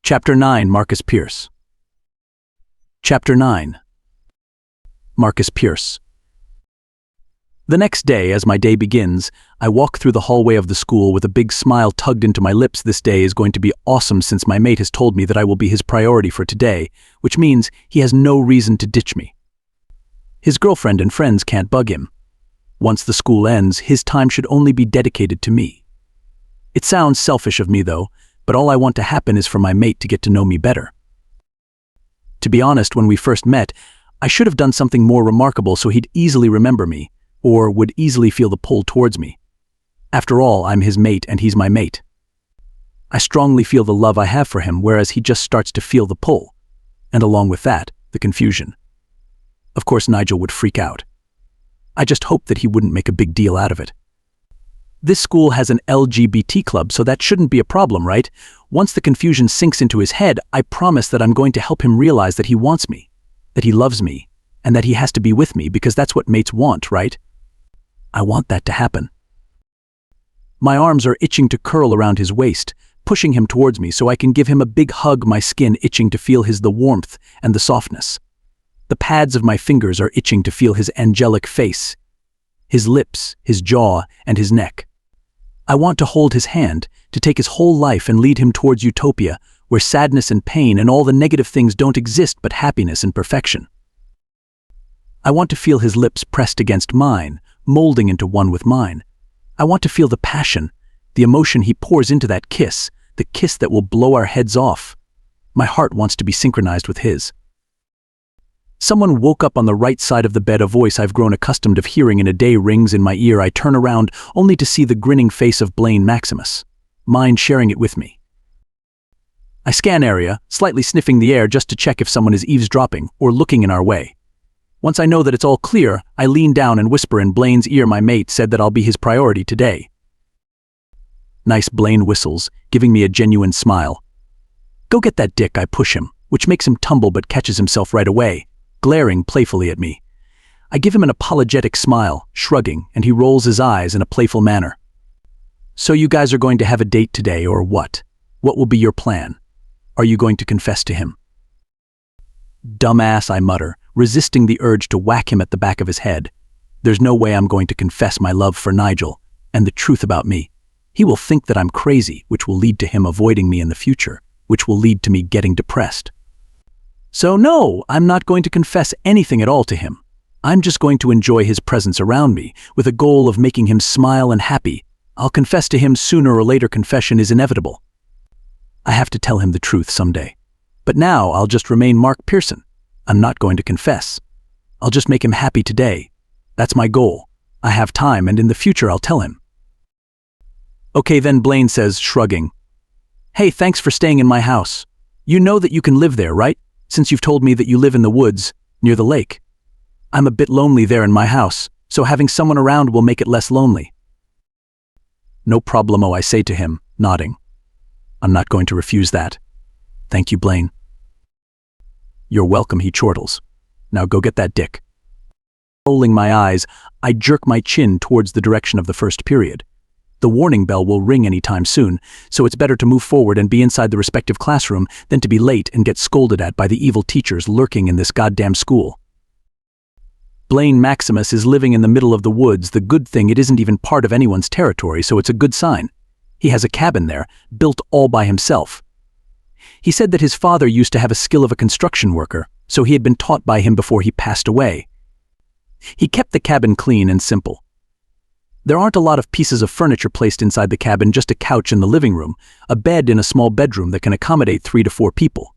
Chapter 9, Marcus Pierce. Chapter 9. Marcus Pierce. The next day, as my day begins, I walk through the hallway of the school with a big smile tugged into my lips. This day is going to be awesome since my mate has told me that I will be his priority for today, which means he has no reason to ditch me. His girlfriend and friends can't bug him. Once the school ends, his time should only be dedicated to me. It sounds selfish of me though, but all I want to happen is for my mate to get to know me better. To be honest, when we first met, I should have done something more remarkable so he'd easily remember me, or would easily feel the pull towards me. After all, I'm his mate and he's my mate. I strongly feel the love I have for him, whereas he just starts to feel the pull, and along with that, the confusion. Of course, Nigel would freak out. I just hoped that he wouldn't make a big deal out of it. This school has an LGBT club, so that shouldn't be a problem, right? Once the confusion sinks into his head, I promise that I'm going to help him realize that he wants me, that he loves me, and that he has to be with me because that's what mates want, right? I want that to happen. My arms are itching to curl around his waist, pushing him towards me so I can give him a big hug, my skin itching to feel the warmth and the softness. The pads of my fingers are itching to feel his angelic face, his lips, his jaw, and his neck. I want to hold his hand, to take his whole life and lead him towards utopia, where sadness and pain and all the negative things don't exist but happiness and perfection. I want to feel his lips pressed against mine, molding into one with mine. I want to feel the passion, the emotion he pours into that kiss, the kiss that will blow our heads off. My heart wants to be synchronized with his. Someone woke up on the right side of the bed. A voice I've grown accustomed of hearing in a day rings in my ear. I turn around only to see the grinning face of Blaine Maximus, mine sharing it with me. I scan area, slightly sniffing the air just to check if someone is eavesdropping or looking in our way. Once I know that it's all clear, I lean down and whisper in Blaine's ear, my mate said that I'll be his priority today. Nice, Blaine whistles, giving me a genuine smile. Go get that dick, I push him, which makes him tumble but catches himself right away, glaring playfully at me. I give him an apologetic smile, shrugging, and he rolls his eyes in a playful manner. So you guys are going to have a date today, or what? What will be your plan? Are you going to confess to him? Dumbass, I mutter, resisting the urge to whack him at the back of his head. There's no way I'm going to confess my love for Nigel, and the truth about me. He will think that I'm crazy, which will lead to him avoiding me in the future, which will lead to me getting depressed. So no, I'm not going to confess anything at all to him. I'm just going to enjoy his presence around me, with a goal of making him smile and happy. I'll confess to him sooner or later. Confession is inevitable. I have to tell him the truth someday. But now I'll just remain Mark Pearson. I'm not going to confess. I'll just make him happy today. That's my goal. I have time, and in the future I'll tell him. Okay then, Blaine says, shrugging. Hey, thanks for staying in my house. You know that you can live there, right? Since you've told me that you live in the woods, near the lake. I'm a bit lonely there in my house, so having someone around will make it less lonely. No problemo, I say to him, nodding. I'm not going to refuse that. Thank you, Blaine. You're welcome, he chortles. Now go get that dick. Rolling my eyes, I jerk my chin towards the direction of the first period. The warning bell will ring any time soon, so it's better to move forward and be inside the respective classroom than to be late and get scolded at by the evil teachers lurking in this goddamn school. Blaine Maximus is living in the middle of the woods. The good thing, it isn't even part of anyone's territory, so it's a good sign. He has a cabin there, built all by himself. He said that his father used to have a skill of a construction worker, so he had been taught by him before he passed away. He kept the cabin clean and simple. There aren't a lot of pieces of furniture placed inside the cabin, just a couch in the living room, a bed in a small bedroom that can accommodate 3 to 4 people.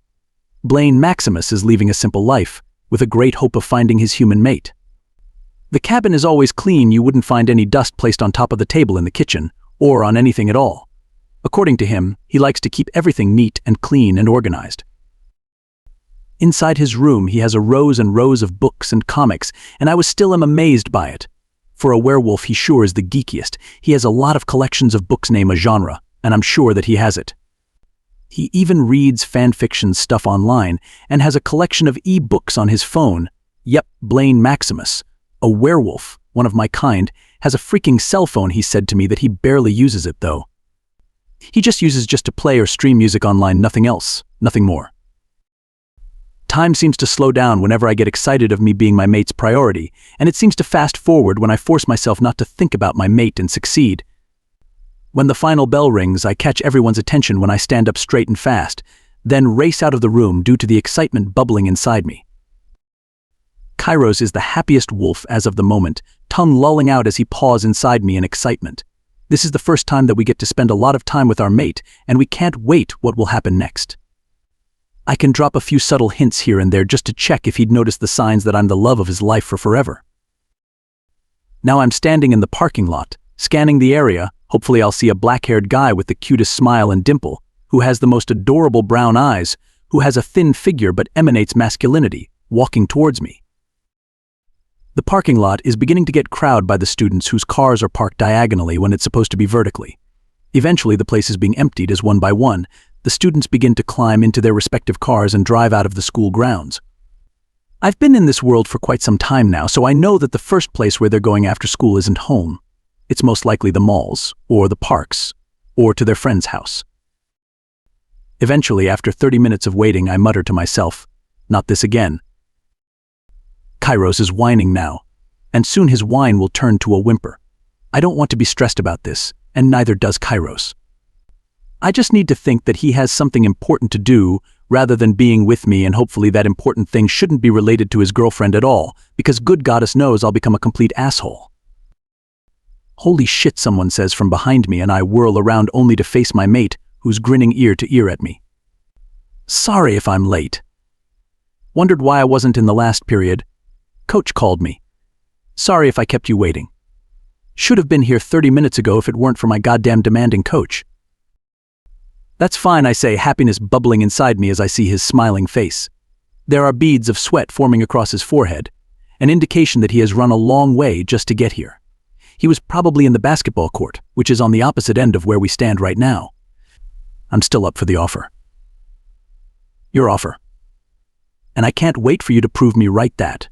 Blaine Maximus is leading a simple life, with a great hope of finding his human mate. The cabin is always clean. You wouldn't find any dust placed on top of the table in the kitchen, or on anything at all. According to him, he likes to keep everything neat and clean and organized. Inside his room, he has a rows and rows of books and comics, and I was still amazed by it. For a werewolf, he sure is the geekiest. He has a lot of collections of books. Name a genre, and I'm sure that he has it. He even reads fanfiction stuff online and has a collection of e-books on his phone. Yep, Blaine Maximus, a werewolf, one of my kind, has a freaking cell phone. He said to me that he barely uses it though. He just uses to play or stream music online, nothing else. Nothing more. Time seems to slow down whenever I get excited of me being my mate's priority, and it seems to fast forward when I force myself not to think about my mate and succeed. When the final bell rings, I catch everyone's attention when I stand up straight and fast, then race out of the room due to the excitement bubbling inside me. Kairos is the happiest wolf as of the moment, tongue lolling out as he paws inside me in excitement. This is the first time that we get to spend a lot of time with our mate, and we can't wait what will happen next. I can drop a few subtle hints here and there just to check if he'd noticed the signs that I'm the love of his life for forever. Now I'm standing in the parking lot, scanning the area. Hopefully I'll see a black-haired guy with the cutest smile and dimple, who has the most adorable brown eyes, who has a thin figure but emanates masculinity, walking towards me. The parking lot is beginning to get crowded by the students whose cars are parked diagonally when it's supposed to be vertically. Eventually the place is being emptied as one by one, the students begin to climb into their respective cars and drive out of the school grounds. I've been in this world for quite some time now, so I know that the first place where they're going after school isn't home. It's most likely the malls, or the parks, or to their friend's house. Eventually, after 30 minutes of waiting, I mutter to myself, "Not this again." Kairos is whining now, and soon his whine will turn to a whimper. I don't want to be stressed about this, and neither does Kairos. I just need to think that he has something important to do rather than being with me, and hopefully that important thing shouldn't be related to his girlfriend at all, because good goddess knows I'll become a complete asshole. "Holy shit," someone says from behind me, and I whirl around only to face my mate, who's grinning ear to ear at me. "Sorry if I'm late. Wondered why I wasn't in the last period. Coach called me. Sorry if I kept you waiting. Should have been here 30 minutes ago if it weren't for my goddamn demanding coach." "That's fine," I say, happiness bubbling inside me as I see his smiling face. There are beads of sweat forming across his forehead, an indication that he has run a long way just to get here. He was probably in the basketball court, which is on the opposite end of where we stand right now. I'm still up for the offer. Your offer. And I can't wait for you to prove me right that.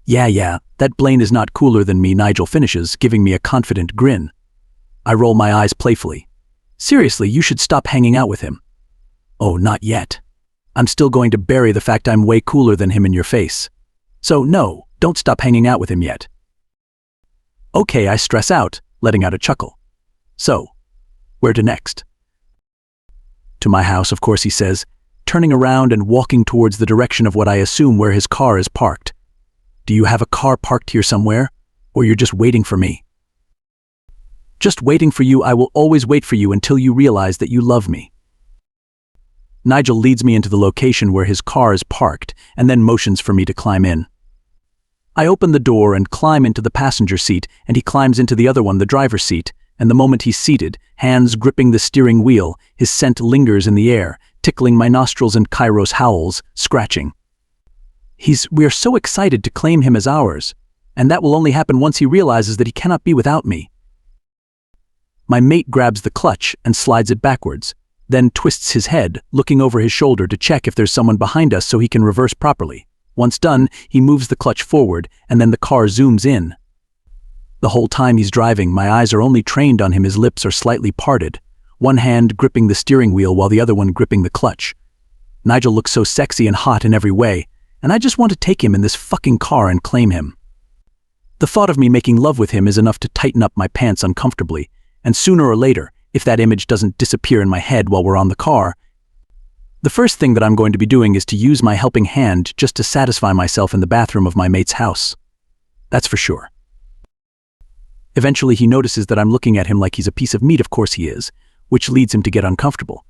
Yeah, that Blaine is not cooler than me," Nigel finishes, giving me a confident grin. I roll my eyes playfully. "Seriously, you should stop hanging out with him." "Oh, not yet. I'm still going to bury the fact I'm way cooler than him in your face. So no, don't stop hanging out with him yet." "Okay," I stress out, letting out a chuckle. "So, where to next?" "To my house, of course," he says, turning around and walking towards the direction of what I assume where his car is parked. "Do you have a car parked here somewhere, or you're just waiting for me?" "Just waiting for you. I will always wait for you until you realize that you love me." Nigel leads me into the location where his car is parked and then motions for me to climb in. I open the door and climb into the passenger seat, and he climbs into the other one, the driver's seat, and the moment he's seated, hands gripping the steering wheel, his scent lingers in the air, tickling my nostrils, and Kairos howls, scratching. We are so excited to claim him as ours, and that will only happen once he realizes that he cannot be without me. My mate grabs the clutch and slides it backwards, then twists his head, looking over his shoulder to check if there's someone behind us so he can reverse properly. Once done, he moves the clutch forward, and then the car zooms in. The whole time he's driving, my eyes are only trained on him. His lips are slightly parted, one hand gripping the steering wheel while the other one gripping the clutch. Nigel looks so sexy and hot in every way, and I just want to take him in this fucking car and claim him. The thought of me making love with him is enough to tighten up my pants uncomfortably, and sooner or later, if that image doesn't disappear in my head while we're on the car, the first thing that I'm going to be doing is to use my helping hand just to satisfy myself in the bathroom of my mate's house. That's for sure. Eventually he notices that I'm looking at him like he's a piece of meat. Of course he is, which leads him to get uncomfortable.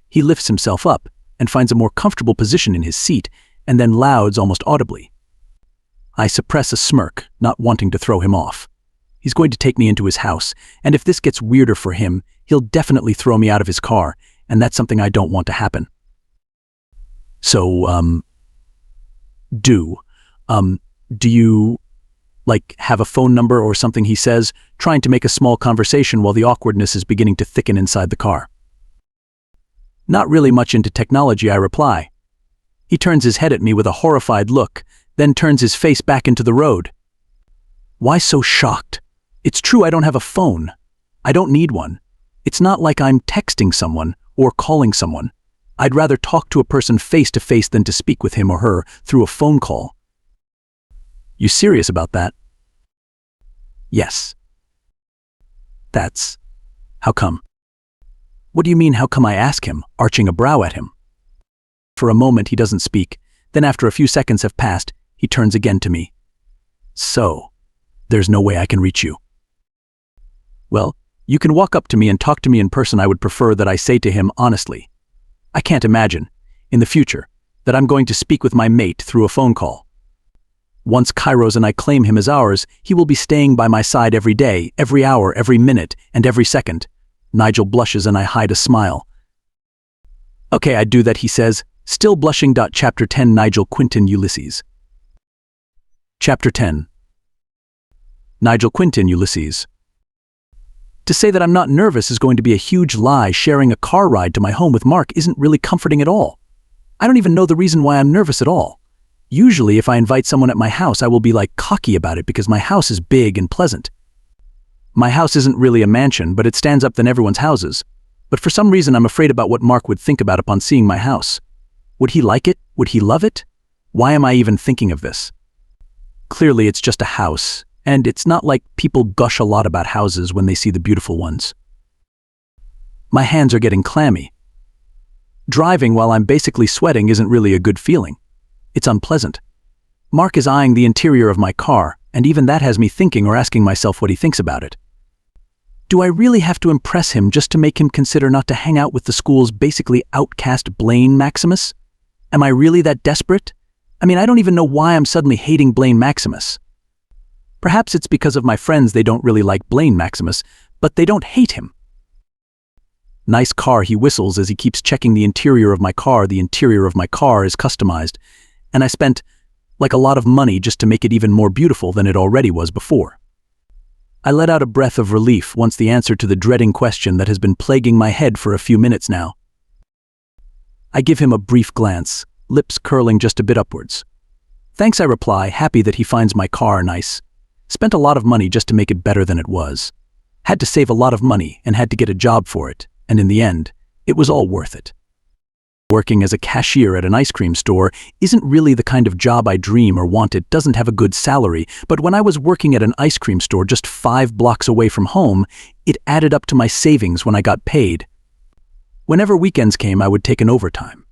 He lifts himself up and finds a more comfortable position in his seat, and then louds almost audibly. I suppress a smirk, not wanting to throw him off. He's going to take me into his house, and if this gets weirder for him, he'll definitely throw me out of his car, and that's something I don't want to happen. So, do you, have a phone number or something, he says, trying to make a small conversation while the awkwardness is beginning to thicken inside the car. Not really much into technology, I reply. He turns his head at me with a horrified look, then turns his face back into the road. Why so shocked? It's true, I don't have a phone. I don't need one. It's not like I'm texting someone or calling someone. I'd rather talk to a person face to face than to speak with him or her through a phone call. You serious about that? Yes. That's... How come? What do you mean, how come? I ask him, arching a brow at him. For a moment he doesn't speak, then after a few seconds have passed, he turns again to me. So, there's no way I can reach you. Well, you can walk up to me and talk to me in person. I would prefer that I say to him honestly. I can't imagine, in the future, that I'm going to speak with my mate through a phone call. Once Kairos and I claim him as ours, he will be staying by my side every day, every hour, every minute, and every second. Nigel blushes and I hide a smile. Okay, I'd do that, he says, still blushing. Chapter 10 Nigel Quintin Ulysses. Chapter 10 Nigel Quintin Ulysses. To say that I'm not nervous is going to be a huge lie. Sharing a car ride to my home with Mark isn't really comforting at all. I don't even know the reason why I'm nervous at all. Usually if I invite someone at my house, I will be like cocky about it because my house is big and pleasant. My house isn't really a mansion, but it stands up than everyone's houses. But for some reason I'm afraid about what Mark would think about upon seeing my house. Would he like it? Would he love it? Why am I even thinking of this? Clearly it's just a house, and it's not like people gush a lot about houses when they see the beautiful ones. My hands are getting clammy. Driving while I'm basically sweating isn't really a good feeling. It's unpleasant. Mark is eyeing the interior of my car, and even that has me thinking or asking myself what he thinks about it. Do I really have to impress him just to make him consider not to hang out with the school's basically outcast Blaine Maximus? Am I really that desperate? I mean, I don't even know why I'm suddenly hating Blaine Maximus. Perhaps it's because of my friends. They don't really like Blaine Maximus, but they don't hate him. Nice car, he whistles as he keeps checking the interior of my car. The interior of my car is customized, and I spent, like, a lot of money just to make it even more beautiful than it already was before. I let out a breath of relief once the answer to the dreading question that has been plaguing my head for a few minutes now. I give him a brief glance, lips curling just a bit upwards. Thanks, I reply, happy that he finds my car nice. Spent a lot of money just to make it better than it was. Had to save a lot of money and had to get a job for it, and in the end, it was all worth it. Working as a cashier at an ice cream store isn't really the kind of job I dream or want. It doesn't have a good salary, but when I was working at an ice cream store just 5 blocks away from home, it added up to my savings when I got paid. Whenever weekends came, I would take an overtime.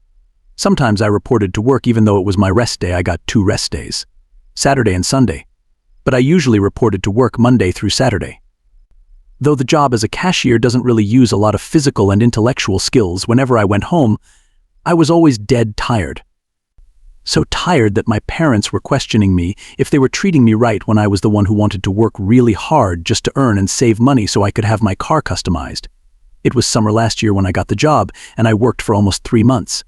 Sometimes I reported to work even though it was my rest day. I got 2 rest days, Saturday and Sunday, but I usually reported to work Monday through Saturday. Though the job as a cashier doesn't really use a lot of physical and intellectual skills, whenever I went home, I was always dead tired. So tired that my parents were questioning me if they were treating me right when I was the one who wanted to work really hard just to earn and save money so I could have my car customized. It was summer last year when I got the job, and I worked for almost 3 months.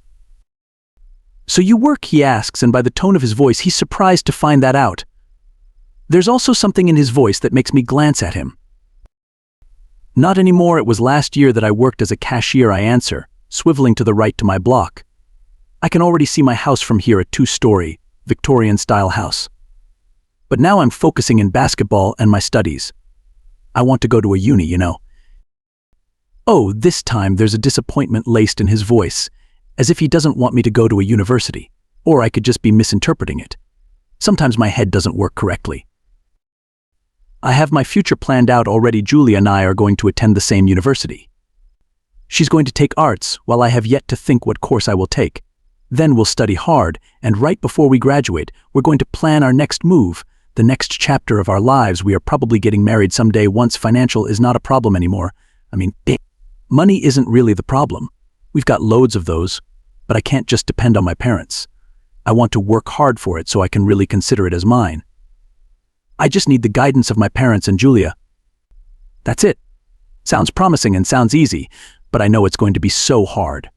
So you work, he asks, and by the tone of his voice, he's surprised to find that out. There's also something in his voice that makes me glance at him. Not anymore. It was last year that I worked as a cashier, I answer, swiveling to the right to my block. I can already see my house from here, a 2-story, Victorian-style house. But now I'm focusing in basketball and my studies. I want to go to a uni, you know. Oh, this time there's a disappointment laced in his voice, as if he doesn't want me to go to a university, or I could just be misinterpreting it. Sometimes my head doesn't work correctly. I have my future planned out already. Julia and I are going to attend the same university. She's going to take arts, while I have yet to think what course I will take. Then we'll study hard, and right before we graduate, we're going to plan our next move, the next chapter of our lives. We are probably getting married someday once financial is not a problem anymore. I mean, money isn't really the problem. We've got loads of those, but I can't just depend on my parents. I want to work hard for it so I can really consider it as mine. I just need the guidance of my parents and Julia. That's it. Sounds promising and sounds easy, but I know it's going to be so hard.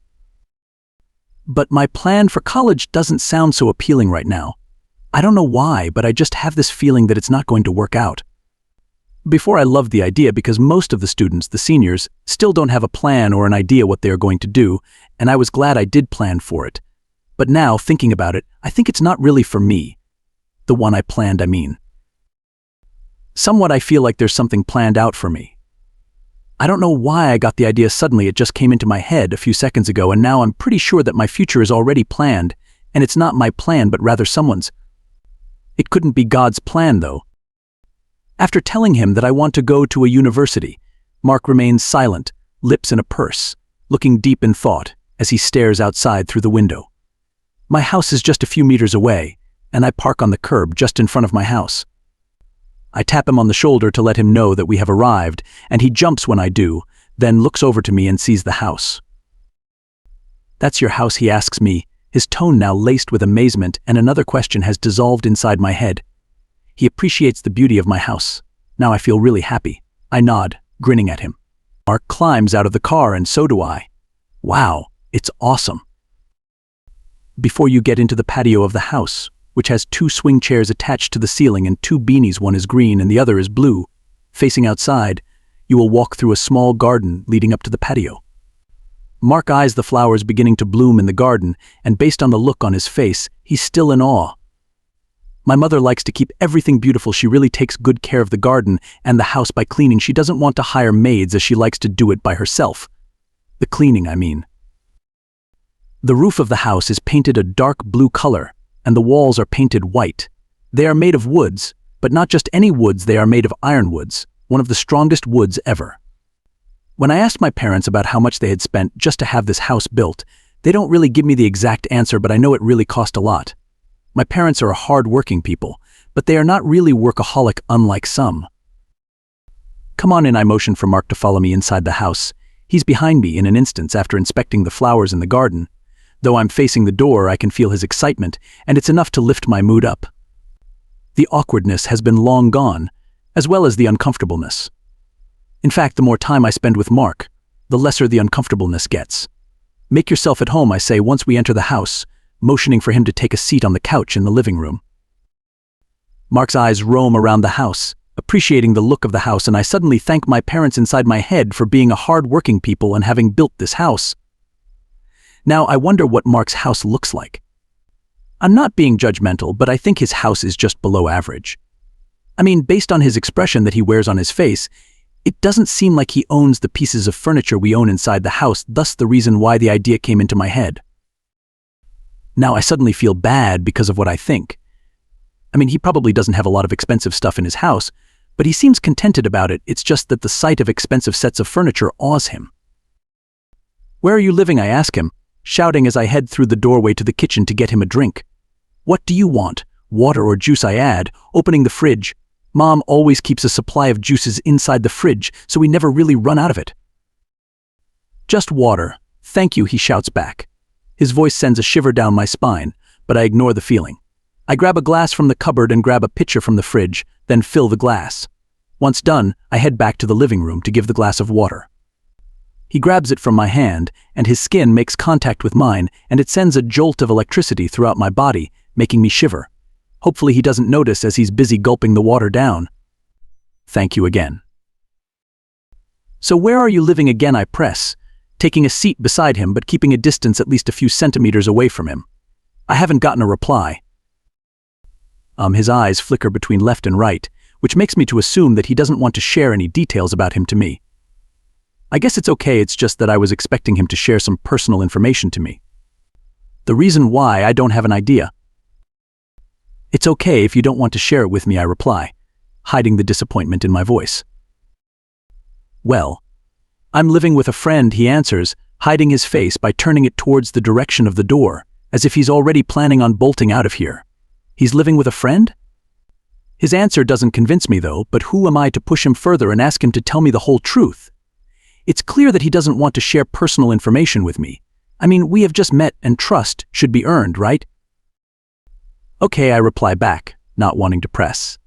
But my plan for college doesn't sound so appealing right now. I don't know why, but I just have this feeling that it's not going to work out. Before I loved the idea because most of the students, the seniors, still don't have a plan or an idea what they are going to do, and I was glad I did plan for it. But now, thinking about it, I think it's not really for me. The one I planned, I mean. Somewhat I feel like there's something planned out for me. I don't know why I got the idea suddenly. It just came into my head a few seconds ago, and now I'm pretty sure that my future is already planned, and it's not my plan but rather someone's. It couldn't be God's plan, though. After telling him that I want to go to a university, Mark remains silent, lips in a purse, looking deep in thought as he stares outside through the window. My house is just a few meters away, and I park on the curb just in front of my house. I tap him on the shoulder to let him know that we have arrived, and he jumps when I do, then looks over to me and sees the house. "That's your house?" he asks me, his tone now laced with amazement, and another question has dissolved inside my head. He appreciates the beauty of my house. Now I feel really happy. I nod, grinning at him. Mark climbs out of the car, and so do I. Wow, it's awesome. Before you get into the patio of the house, which has 2 swing chairs attached to the ceiling and 2 beanies, one is green and the other is blue, facing outside, you will walk through a small garden leading up to the patio. Mark eyes the flowers beginning to bloom in the garden, and based on the look on his face, he's still in awe. My mother likes to keep everything beautiful. She really takes good care of the garden and the house by cleaning. She doesn't want to hire maids, as she likes to do it by herself. The cleaning, I mean. The roof of the house is painted a dark blue color, and the walls are painted white. They are made of woods, but not just any woods. They are made of ironwoods, one of the strongest woods ever. When I asked my parents about how much they had spent just to have this house built, they don't really give me the exact answer, but I know it really cost a lot. My parents are hard-working people, but they are not really workaholic unlike some. "Come on in," I motion for Mark to follow me inside the house. He's behind me in an instant after inspecting the flowers in the garden. Though I'm facing the door, I can feel his excitement, and it's enough to lift my mood up. The awkwardness has been long gone, as well as the uncomfortableness. In fact, the more time I spend with Mark, the lesser the uncomfortableness gets. "Make yourself at home," I say once we enter the house, motioning for him to take a seat on the couch in the living room. Mark's eyes roam around the house, appreciating the look of the house, and I suddenly thank my parents inside my head for being a hard-working people and having built this house. Now I wonder what Mark's house looks like. I'm not being judgmental, but I think his house is just below average. I mean, based on his expression that he wears on his face, it doesn't seem like he owns the pieces of furniture we own inside the house, thus the reason why the idea came into my head. Now I suddenly feel bad because of what I think. I mean, he probably doesn't have a lot of expensive stuff in his house, but he seems contented about it. It's just that the sight of expensive sets of furniture awes him. "Where are you living?" I ask him, shouting as I head through the doorway to the kitchen to get him a drink. "What do you want? Water or juice?" I add, opening the fridge. Mom always keeps a supply of juices inside the fridge, so we never really run out of it. "Just water, thank you," he shouts back. His voice sends a shiver down my spine, but I ignore the feeling. I grab a glass from the cupboard and grab a pitcher from the fridge, then fill the glass. Once done, I head back to the living room to give the glass of water. He grabs it from my hand, and his skin makes contact with mine, and it sends a jolt of electricity throughout my body, making me shiver. Hopefully he doesn't notice as he's busy gulping the water down. "Thank you again." "So where are you living again?" I press, taking a seat beside him but keeping a distance at least a few centimeters away from him. I haven't gotten a reply. His eyes flicker between left and right, which makes me to assume that he doesn't want to share any details about him to me. I guess it's okay, it's just that I was expecting him to share some personal information to me. The reason why, I don't have an idea. "It's okay if you don't want to share it with me," I reply, hiding the disappointment in my voice. "Well, I'm living with a friend," he answers, hiding his face by turning it towards the direction of the door, as if he's already planning on bolting out of here. He's living with a friend? His answer doesn't convince me though, but who am I to push him further and ask him to tell me the whole truth? It's clear that he doesn't want to share personal information with me. I mean, we have just met and trust should be earned, right? "Okay," I reply back, not wanting to press.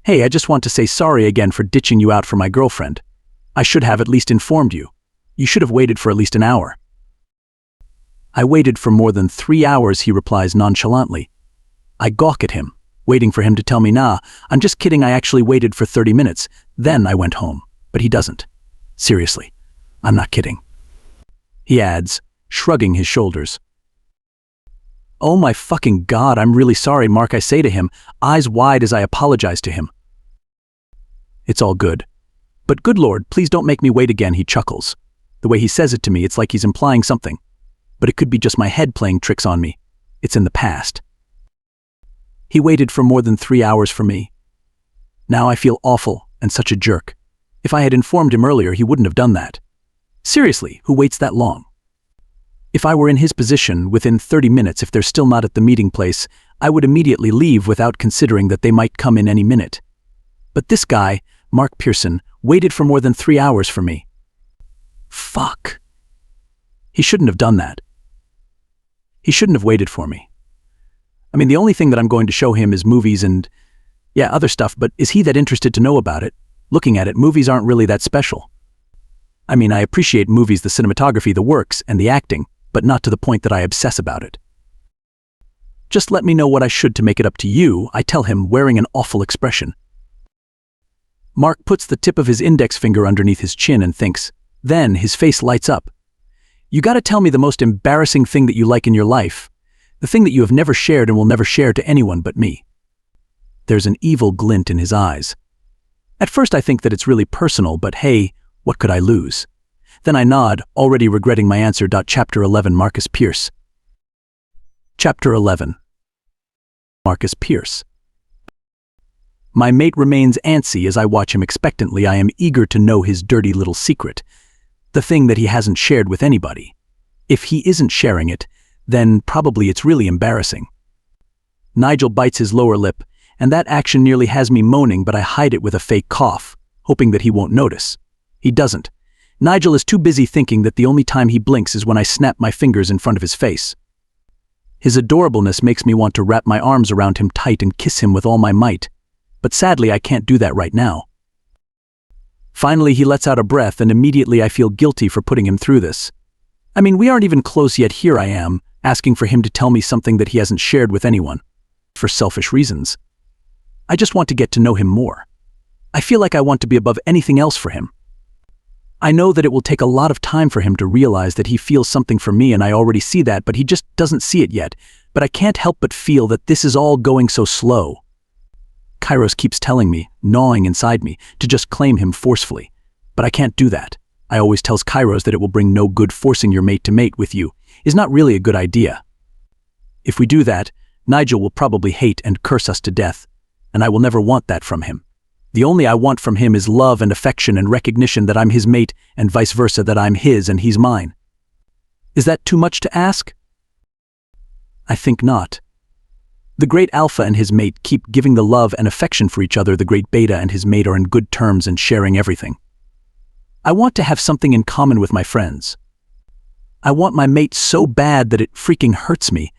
"Hey, I just want to say sorry again for ditching you out for my girlfriend. I should have at least informed you. You should have waited for at least an hour." "I waited for more than 3 hours," he replies nonchalantly. I gawk at him, waiting for him to tell me, "Nah, I'm just kidding, I actually waited for 30 minutes, then I went home." But he doesn't. Seriously, I'm not kidding. He adds, shrugging his shoulders. "Oh my fucking God, I'm really sorry, Mark," I say to him, eyes wide as I apologize to him. "It's all good. But good Lord, please don't make me wait again, he chuckles. The way he says it to me, it's like he's implying something. But it could be just my head playing tricks on me. It's in the past. He waited for more than 3 hours for me. Now I feel awful and such a jerk. If I had informed him earlier, he wouldn't have done that. Seriously, who waits that long? If I were in his position, within 30 minutes, if they're still not at the meeting place, I would immediately leave without considering that they might come in any minute. But this guy, Mark Pearson, waited for more than 3 hours for me. Fuck. He shouldn't have done that. He shouldn't have waited for me. I mean, the only thing that I'm going to show him is movies and, yeah, other stuff, but is he that interested to know about it? Looking at it, movies aren't really that special. I mean, I appreciate movies, the cinematography, the works, and the acting, but not to the point that I obsess about it. Just let me know what I should to make it up to you, I tell him, wearing an awful expression. Mark puts the tip of his index finger underneath his chin and thinks. Then his face lights up. You gotta tell me the most embarrassing thing that you like in your life. The thing that you have never shared and will never share to anyone but me. There's an evil glint in his eyes. At first I think that it's really personal, but hey, what could I lose? Then I nod, already regretting my answer. Chapter 11, Marcus Pierce. Chapter 11. Marcus Pierce. My mate remains antsy as I watch him expectantly. I am eager to know his dirty little secret, the thing that he hasn't shared with anybody. If he isn't sharing it, then probably it's really embarrassing. Nigel bites his lower lip, and that action nearly has me moaning, but I hide it with a fake cough, hoping that he won't notice. He doesn't. Nigel is too busy thinking that the only time he blinks is when I snap my fingers in front of his face. His adorableness makes me want to wrap my arms around him tight and kiss him with all my might, but sadly I can't do that right now. Finally, he lets out a breath, and immediately I feel guilty for putting him through this. I mean, we aren't even close yet. Here I am, asking for him to tell me something that he hasn't shared with anyone, for selfish reasons. I just want to get to know him more. I feel like I want to be above anything else for him. I know that it will take a lot of time for him to realize that he feels something for me, and I already see that, but he just doesn't see it yet. But I can't help but feel that this is all going so slow. Kairos keeps telling me, gnawing inside me, to just claim him forcefully. But I can't do that. I always tells Kairos that it will bring no good. Forcing your mate to mate with you is not really a good idea. If we do that, Nigel will probably hate and curse us to death, and I will never want that from him. The only I want from him is love and affection and recognition that I'm his mate, and vice versa, that I'm his and he's mine. Is that too much to ask? I think not. The great alpha and his mate keep giving the love and affection for each other. The great beta and his mate are in good terms and sharing everything. I want to have something in common with my friends. I want my mate so bad that it freaking hurts me.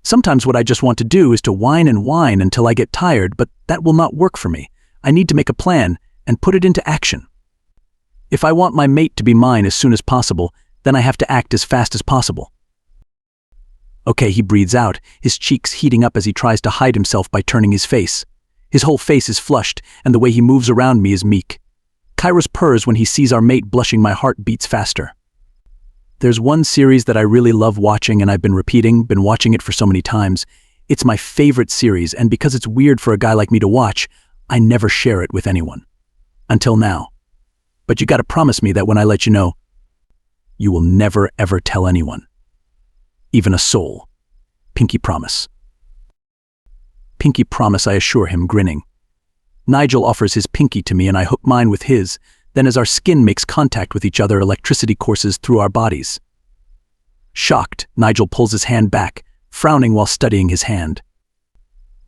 Sometimes what I just want to do is to whine and whine until I get tired, but that will not work for me. I need to make a plan and put it into action. If I want my mate to be mine as soon as possible, then I have to act as fast as possible. Okay, he breathes out, his cheeks heating up as he tries to hide himself by turning his face. His whole face is flushed, and the way he moves around me is meek. Kairos purrs when he sees our mate blushing. My heart beats faster. There's one series that I really love watching, and I've been watching it for so many times. It's my favorite series, and because it's weird for a guy like me to watch, I never share it with anyone. Until now. But you gotta promise me that when I let you know, you will never ever tell anyone. Even a soul. Pinky promise. Pinky promise, I assure him, grinning. Nigel offers his pinky to me and I hook mine with his. Then as our skin makes contact with each other, electricity courses through our bodies. Shocked, Nigel pulls his hand back, frowning while studying his hand.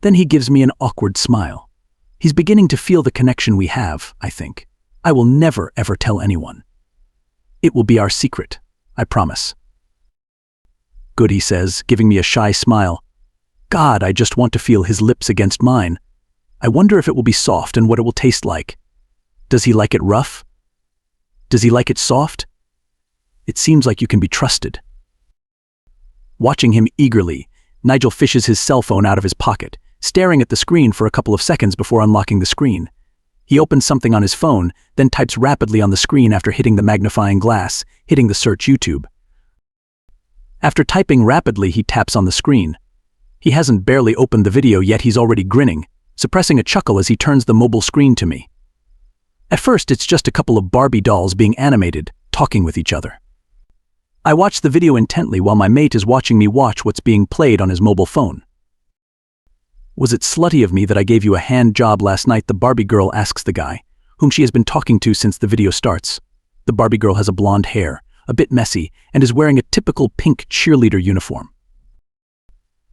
Then he gives me an awkward smile. He's beginning to feel the connection we have, I think. I will never ever tell anyone. It will be our secret, I promise. Good, he says, giving me a shy smile. God, I just want to feel his lips against mine. I wonder if it will be soft and what it will taste like. Does he like it rough? Does he like it soft? It seems like you can be trusted. Watching him eagerly, Nigel fishes his cell phone out of his pocket, staring at the screen for a couple of seconds before unlocking the screen. He opens something on his phone, then types rapidly on the screen after hitting the magnifying glass, hitting the search YouTube. After typing rapidly, he taps on the screen. He hasn't barely opened the video yet, he's already grinning, suppressing a chuckle as he turns the mobile screen to me. At first, it's just a couple of Barbie dolls being animated, talking with each other. I watch the video intently while my mate is watching me watch what's being played on his mobile phone. Was it slutty of me that I gave you a hand job last night? The Barbie girl asks the guy, whom she has been talking to since the video starts. The Barbie girl has a blonde hair, a bit messy, and is wearing a typical pink cheerleader uniform.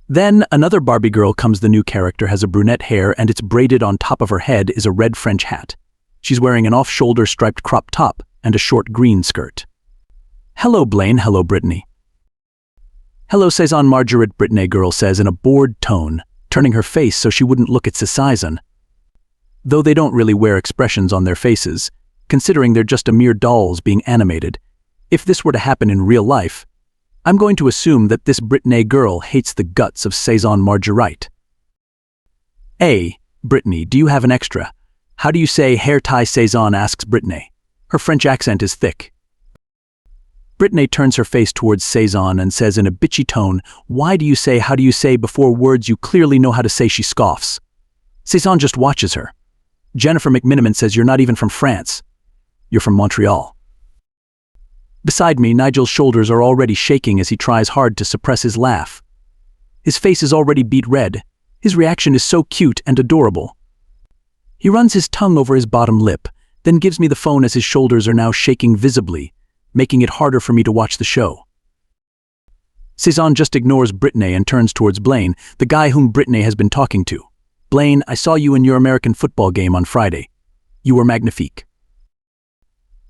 Then another Barbie girl comes. The new character has a brunette hair and it's braided. On top of her head is a red French hat. She's wearing an off-shoulder striped crop top and a short green skirt. Hello Blaine, hello Brittany. Hello Saison Marguerite, Brittany girl says in a bored tone, turning her face so she wouldn't look at Saison. Though they don't really wear expressions on their faces, considering they're just a mere dolls being animated, if this were to happen in real life, I'm going to assume that this Brittany girl hates the guts of Saison Marguerite. Hey, Brittany, do you have an extra? How do you say hair tie? Saison asks Brittany. Her French accent is thick. Brittany turns her face towards Saison and says in a bitchy tone, why do you say how do you say before words you clearly know how to say? She scoffs. Saison just watches her. Jennifer McMiniman says you're not even from France. You're from Montreal. Beside me, Nigel's shoulders are already shaking as he tries hard to suppress his laugh. His face is already beet red. His reaction is so cute and adorable. He runs his tongue over his bottom lip, then gives me the phone as his shoulders are now shaking visibly, making it harder for me to watch the show. Saison just ignores Brittany and turns towards Blaine, the guy whom Brittany has been talking to. Blaine, I saw you in your American football game on Friday. You were magnifique.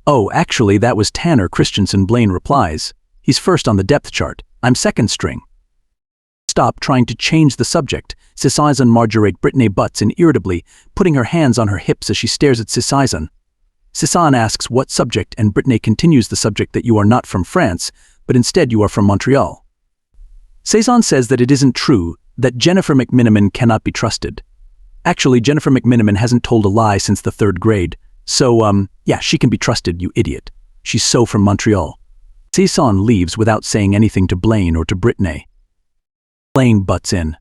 Oh, actually, that was Tanner Christensen, Blaine replies. He's first on the depth chart. I'm second string. Stop trying to change the subject, Saison Marguerite. Brittany butts in irritably, putting her hands on her hips as she stares at Saison. Saison asks what subject, and Brittany continues the subject that you are not from France, but instead you are from Montreal. Saison says that it isn't true, that Jennifer McMiniman cannot be trusted. Actually, Jennifer McMiniman hasn't told a lie since the 3rd grade, so, yeah, she can be trusted, you idiot. She's so from Montreal. Saison leaves without saying anything to Blaine or to Brittany. Blaine butts in.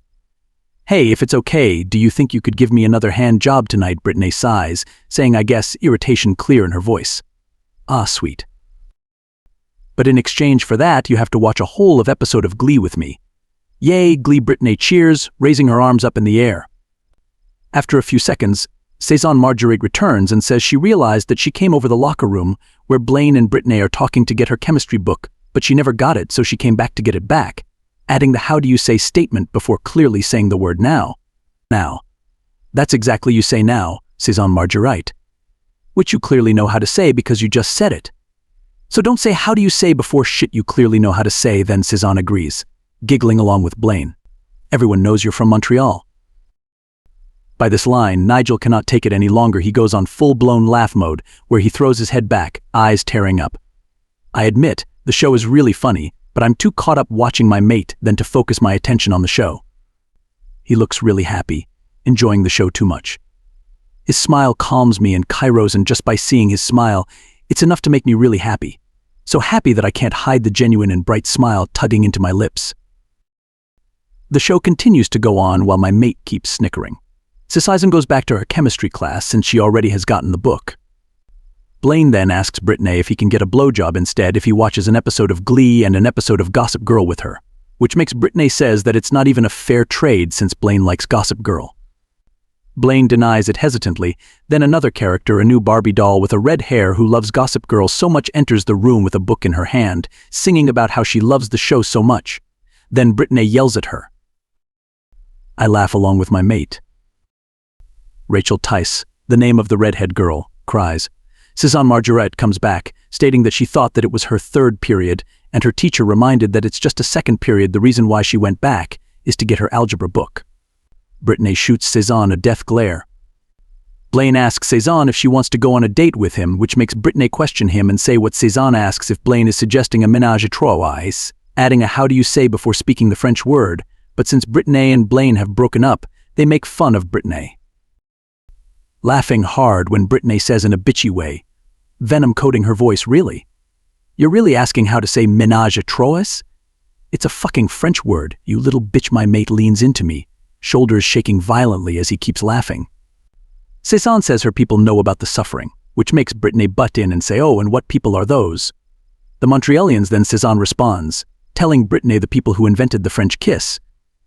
Hey, if it's okay, do you think you could give me another hand job tonight? Brittany sighs, saying I guess, irritation clear in her voice. Ah, sweet. But in exchange for that, you have to watch a whole episode of Glee with me. Yay, Glee! Brittany cheers, raising her arms up in the air. After a few seconds, Saison Marguerite returns and says she realized that she came over the locker room where Blaine and Brittany are talking to get her chemistry book, but she never got it, so she came back to get it back, adding the how do you say statement before clearly saying the word now. Now. That's exactly you say now, Saison Marguerite. Which you clearly know how to say because you just said it. So don't say how do you say before shit you clearly know how to say, then Saison agrees, giggling along with Blaine. Everyone knows you're from Montreal. By this line, Nigel cannot take it any longer. He goes on full-blown laugh mode, where he throws his head back, eyes tearing up. I admit, the show is really funny, but I'm too caught up watching my mate than to focus my attention on the show. He looks really happy, enjoying the show too much. His smile calms me in Kairos, and just by seeing his smile, it's enough to make me really happy. So happy that I can't hide the genuine and bright smile tugging into my lips. The show continues to go on while my mate keeps snickering. Saison goes back to her chemistry class since she already has gotten the book. Blaine then asks Brittany if he can get a blowjob instead if he watches an episode of Glee and an episode of Gossip Girl with her, which makes Brittany says that it's not even a fair trade since Blaine likes Gossip Girl. Blaine denies it hesitantly, then another character, a new Barbie doll with a red hair who loves Gossip Girl so much, enters the room with a book in her hand, singing about how she loves the show so much. Then Brittany yells at her. I laugh along with my mate. Rachel Tice, the name of the redhead girl, cries. Saison Marguerite comes back, stating that she thought that it was her 3rd period, and her teacher reminded that it's just a 2nd period. The reason why she went back is to get her algebra book. Brittany shoots Saison a death glare. Blaine asks Saison if she wants to go on a date with him, which makes Brittany question him and say what Saison asks if Blaine is suggesting a ménage à trois, adding a how do you say before speaking the French word, but since Brittany and Blaine have broken up, they make fun of Brittany. Laughing hard when Brittany says in a bitchy way, venom coating her voice, really? You're really asking how to say ménage à trois? It's a fucking French word, you little bitch. My mate leans into me, shoulders shaking violently as he keeps laughing. Saison says her people know about the suffering, which makes Brittany butt in and say, "Oh, and what people are those?" The Montrealians then Cezanne responds, telling Brittany the people who invented the French kiss.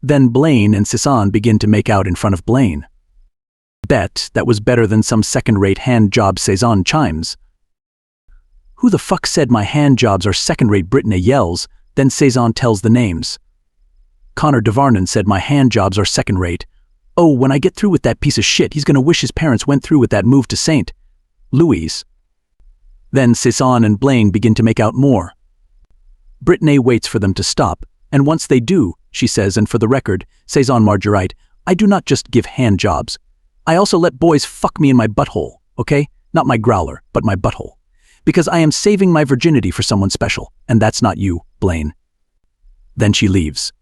Then Blaine and Cezanne begin to make out in front of Blaine. Bet that was better than some second-rate hand job, Cezanne chimes. "Who the fuck said my hand jobs are second-rate?" Brittany yells, then Cezanne tells the names. "Connor DeVarnon said my hand jobs are second-rate. Oh, when I get through with that piece of shit, he's gonna wish his parents went through with that move to St. Louis." Then Cezanne and Blaine begin to make out more. Brittany waits for them to stop, and once they do, she says, "And for the record, Cezanne Marguerite, I do not just give hand jobs. I also let boys fuck me in my butthole, okay? Not my growler, but my butthole. Because I am saving my virginity for someone special, and that's not you, Blaine." Then she leaves.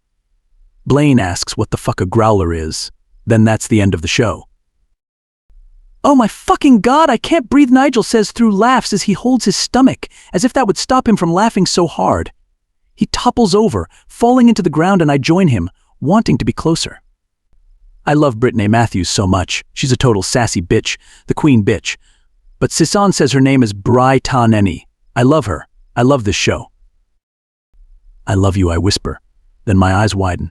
Blaine asks what the fuck a growler is. Then that's the end of the show. "Oh my fucking God, I can't breathe," Nigel says through laughs as he holds his stomach, as if that would stop him from laughing so hard. He topples over, falling into the ground, and I join him, wanting to be closer. I love Brittany Matthews so much. She's a total sassy bitch, the queen bitch. But Cezanne says her name is Brittany. I love her. I love this show. "I love you," I whisper. Then my eyes widen.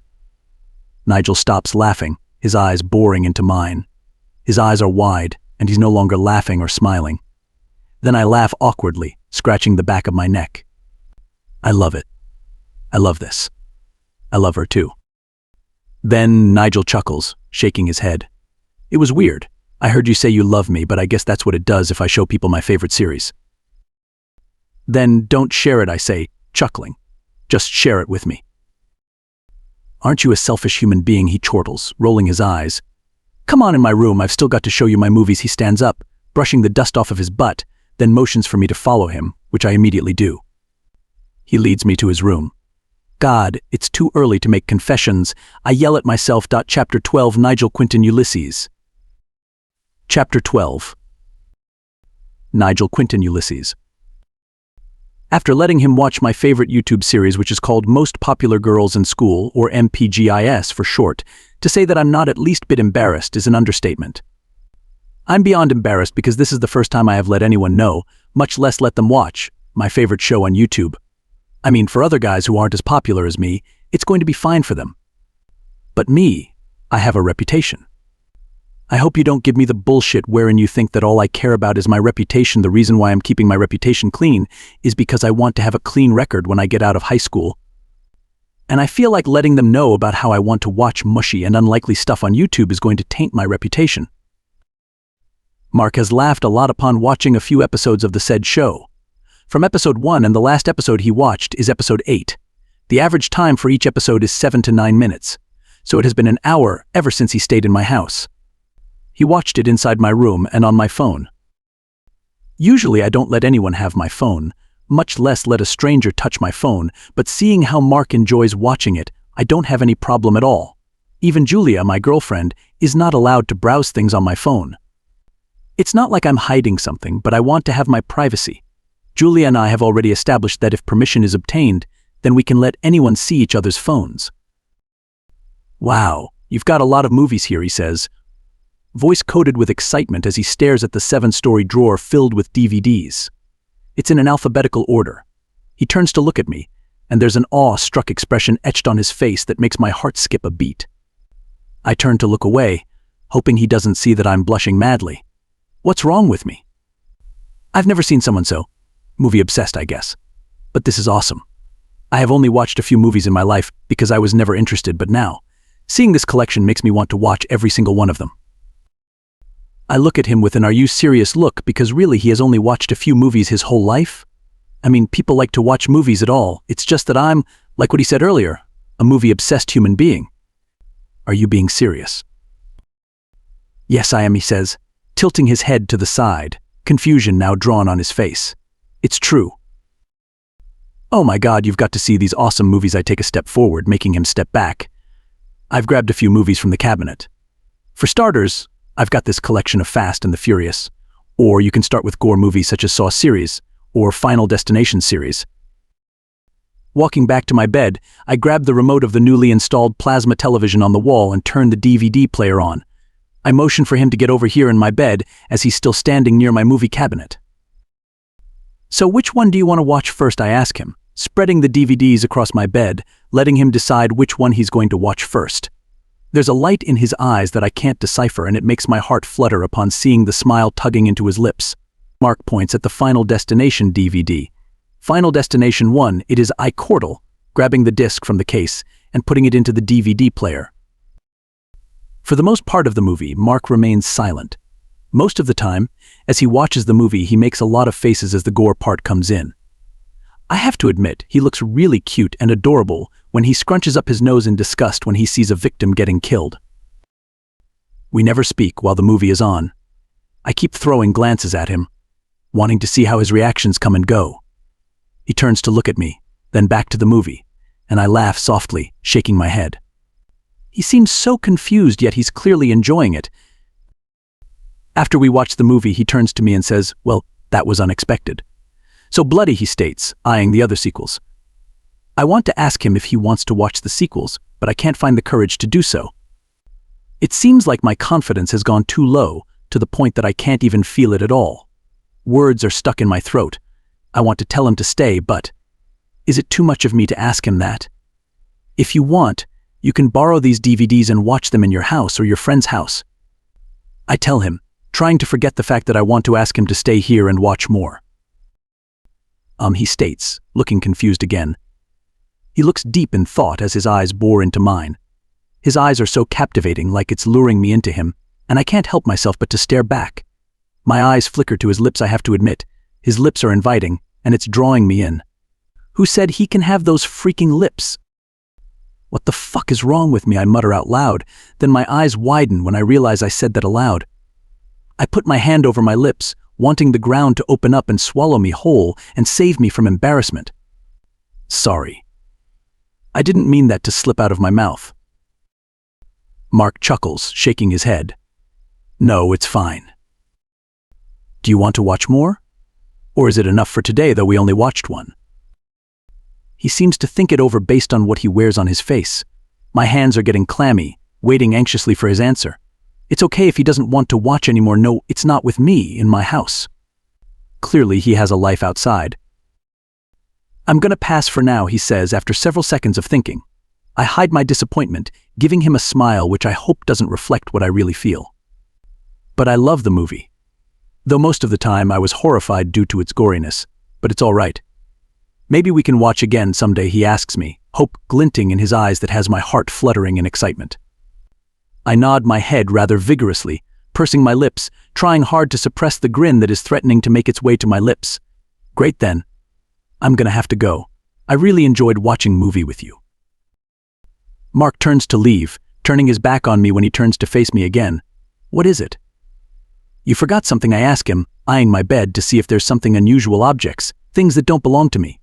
Nigel stops laughing, his eyes boring into mine. His eyes are wide, and he's no longer laughing or smiling. Then I laugh awkwardly, scratching the back of my neck. I love it. I love this. I love her too. Then Nigel chuckles, shaking his head. "It was weird. I heard you say you love me, but I guess that's what it does if I show people my favorite series." "Then don't share it," I say, chuckling. "Just share it with me." "Aren't you a selfish human being?" he chortles, rolling his eyes. "Come on in my room, I've still got to show you my movies." He stands up, brushing the dust off of his butt, then motions for me to follow him, which I immediately do. He leads me to his room. God, it's too early to make confessions. I yell at myself. Chapter 12, Nigel Quintin Ulysses. Chapter 12. Nigel Quintin Ulysses. After letting him watch my favorite YouTube series, which is called Most Popular Girls in School, or MPGIS for short, to say that I'm not at least bit embarrassed is an understatement. I'm beyond embarrassed because this is the first time I have let anyone know, much less let them watch, my favorite show on YouTube. I mean, for other guys who aren't as popular as me, it's going to be fine for them. But me, I have a reputation. I hope you don't give me the bullshit wherein you think that all I care about is my reputation. The reason why I'm keeping my reputation clean is because I want to have a clean record when I get out of high school. And I feel like letting them know about how I want to watch mushy and unlikely stuff on YouTube is going to taint my reputation. Mark has laughed a lot upon watching a few episodes of the said show. From episode 1, and the last episode he watched is episode 8. The average time for each episode is 7 to 9 minutes, so it has been an hour ever since he stayed in my house. He watched it inside my room and on my phone. Usually I don't let anyone have my phone, much less let a stranger touch my phone, but seeing how Mark enjoys watching it, I don't have any problem at all. Even Julia, my girlfriend, is not allowed to browse things on my phone. It's not like I'm hiding something, but I want to have my privacy. Julia and I have already established that if permission is obtained, then we can let anyone see each other's phones. "Wow, you've got a lot of movies here," he says, voice coated with excitement as he stares at the 7-story drawer filled with DVDs. It's in an alphabetical order. He turns to look at me, and there's an awe-struck expression etched on his face that makes my heart skip a beat. I turn to look away, hoping he doesn't see that I'm blushing madly. What's wrong with me? I've never seen someone so movie-obsessed, I guess. But this is awesome. I have only watched a few movies in my life because I was never interested, but now, seeing this collection makes me want to watch every single one of them. I look at him with an "Are you serious?" look, because really he has only watched a few movies his whole life. I mean, people like to watch movies at all. It's just that I'm, like what he said earlier, a movie-obsessed human being. "Are you being serious?" "Yes, I am," he says, tilting his head to the side, confusion now drawn on his face. "It's true." "Oh my God, you've got to see these awesome movies." I take a step forward, making him step back. I've grabbed a few movies from the cabinet. For starters, I've got this collection of Fast and the Furious. Or you can start with gore movies such as Saw series, or Final Destination series. Walking back to my bed, I grabbed the remote of the newly installed plasma television on the wall and turned the DVD player on. I motion for him to get over here in my bed as he's still standing near my movie cabinet. So which one do you want to watch first, I ask him, spreading the DVDs across my bed, letting him decide which one he's going to watch first. There's a light in his eyes that I can't decipher, and it makes my heart flutter upon seeing the smile tugging into his lips. Mark points at the Final Destination DVD. Final Destination 1, it is I chordal, grabbing the disc from the case and putting it into the DVD player. For the most part of the movie, Mark remains silent. Most of the time, as he watches the movie, he makes a lot of faces as the gore part comes in. I have to admit, he looks really cute and adorable when he scrunches up his nose in disgust when he sees a victim getting killed. We never speak while the movie is on. I keep throwing glances at him, wanting to see how his reactions come and go. He turns to look at me, then back to the movie, and I laugh softly, shaking my head. He seems so confused, yet he's clearly enjoying it. After we watch the movie, he turns to me and says, "Well, that was unexpected." "So bloody," he states, eyeing the other sequels. I want to ask him if he wants to watch the sequels, but I can't find the courage to do so. It seems like my confidence has gone too low, to the point that I can't even feel it at all. Words are stuck in my throat. I want to tell him to stay, but is it too much of me to ask him that? If you want, you can borrow these DVDs and watch them in your house or your friend's house. I tell him, trying to forget the fact that I want to ask him to stay here and watch more. He states, looking confused again. He looks deep in thought as his eyes bore into mine. His eyes are so captivating, like it's luring me into him, and I can't help myself but to stare back. My eyes flicker to his lips, I have to admit. His lips are inviting, and it's drawing me in. Who said he can have those freaking lips? What the fuck is wrong with me, I mutter out loud, then my eyes widen when I realize I said that aloud. I put my hand over my lips, wanting the ground to open up and swallow me whole and save me from embarrassment. Sorry. I didn't mean that to slip out of my mouth. Mark chuckles, shaking his head. No, it's fine. Do you want to watch more? Or is it enough for today, though we only watched one? He seems to think it over based on what he wears on his face. My hands are getting clammy, waiting anxiously for his answer. It's okay if he doesn't want to watch anymore. No, it's not with me in my house. Clearly, he has a life outside. I'm gonna pass for now, he says after several seconds of thinking. I hide my disappointment, giving him a smile which I hope doesn't reflect what I really feel. But I love the movie. Though most of the time I was horrified due to its goriness, but it's all right. Maybe we can watch again someday, he asks me, hope glinting in his eyes that has my heart fluttering in excitement. I nod my head rather vigorously, pursing my lips, trying hard to suppress the grin that is threatening to make its way to my lips. Great then. I'm gonna have to go. I really enjoyed watching movie with you. Mark turns to leave, turning his back on me when he turns to face me again. What is it? You forgot something, I ask him, eyeing my bed to see if there's something unusual objects, things that don't belong to me.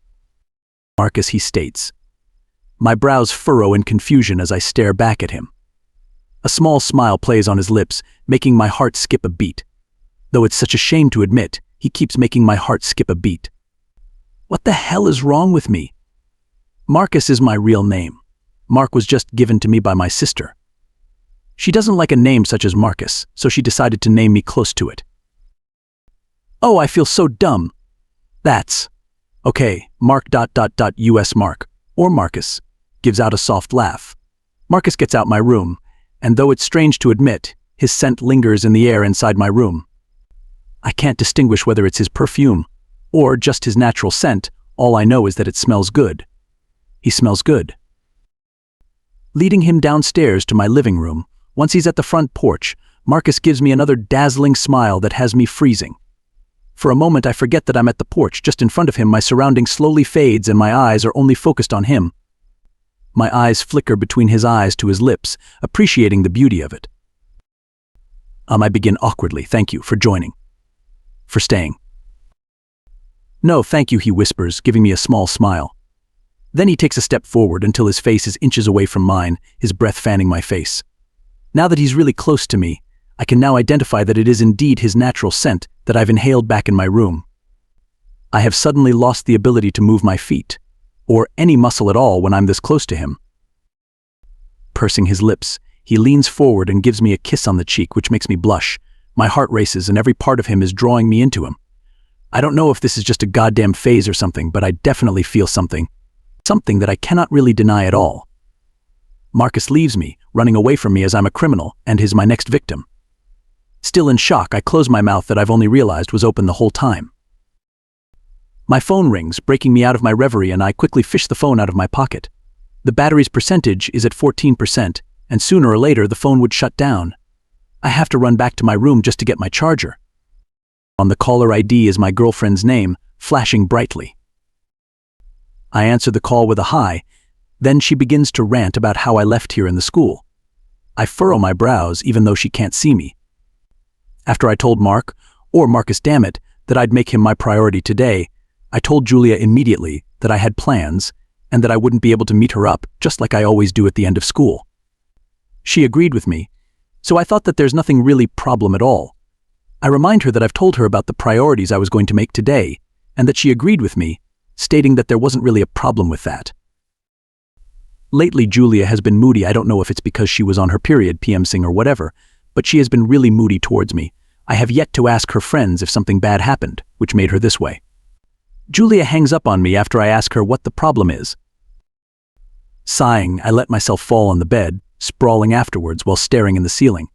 Marcus, he states. My brows furrow in confusion as I stare back at him. A small smile plays on his lips, making my heart skip a beat. Though it's such a shame to admit, he keeps making my heart skip a beat. What the hell is wrong with me? Marcus is my real name. Mark was just given to me by my sister. She doesn't like a name such as Marcus, so she decided to name me close to it. Oh, I feel so dumb. That's okay. Mark.US Mark, or Marcus, gives out a soft laugh. Marcus gets out my room, and though it's strange to admit, his scent lingers in the air inside my room. I can't distinguish whether it's his perfume or just his natural scent. All I know is that it smells good. He smells good. Leading him downstairs to my living room, once he's at the front porch, Marcus gives me another dazzling smile that has me freezing. For a moment I forget that I'm at the porch just in front of him. My surroundings slowly fades and my eyes are only focused on him. My eyes flicker between his eyes to his lips, appreciating the beauty of it. I begin awkwardly. Thank you for joining. For staying. No, thank you, he whispers, giving me a small smile. Then he takes a step forward until his face is inches away from mine, his breath fanning my face. Now that he's really close to me, I can now identify that it is indeed his natural scent that I've inhaled back in my room. I have suddenly lost the ability to move my feet, or any muscle at all when I'm this close to him. Pursing his lips, He leans forward and gives me a kiss on the cheek, which makes me blush. My heart races and every part of him is drawing me into him. I don't know if this is just a goddamn phase or something, but I definitely feel something. Something that I cannot really deny at all. Marcus leaves me, running away from me as I'm a criminal and is my next victim. Still in shock, I close my mouth that I've only realized was open the whole time. My phone rings, breaking me out of my reverie, and I quickly fish the phone out of my pocket. The battery's percentage is at 14%, and sooner or later the phone would shut down. I have to run back to my room just to get my charger. On the caller ID is my girlfriend's name, flashing brightly. I answer the call with a hi, then she begins to rant about how I left here in the school. I furrow my brows even though she can't see me. After I told Marcus damn it, that I'd make him my priority today, I told Julia immediately that I had plans and that I wouldn't be able to meet her up just like I always do at the end of school. She agreed with me, so I thought that there's nothing really problem at all. I remind her that I've told her about the priorities I was going to make today and that she agreed with me, stating that there wasn't really a problem with that. Lately, Julia has been moody. I don't know if it's because she was on her period, PMSing or whatever, but she has been really moody towards me. I have yet to ask her friends if something bad happened, which made her this way. Julia hangs up on me after I ask her what the problem is. Sighing, I let myself fall on the bed, sprawling afterwards while staring in the ceiling.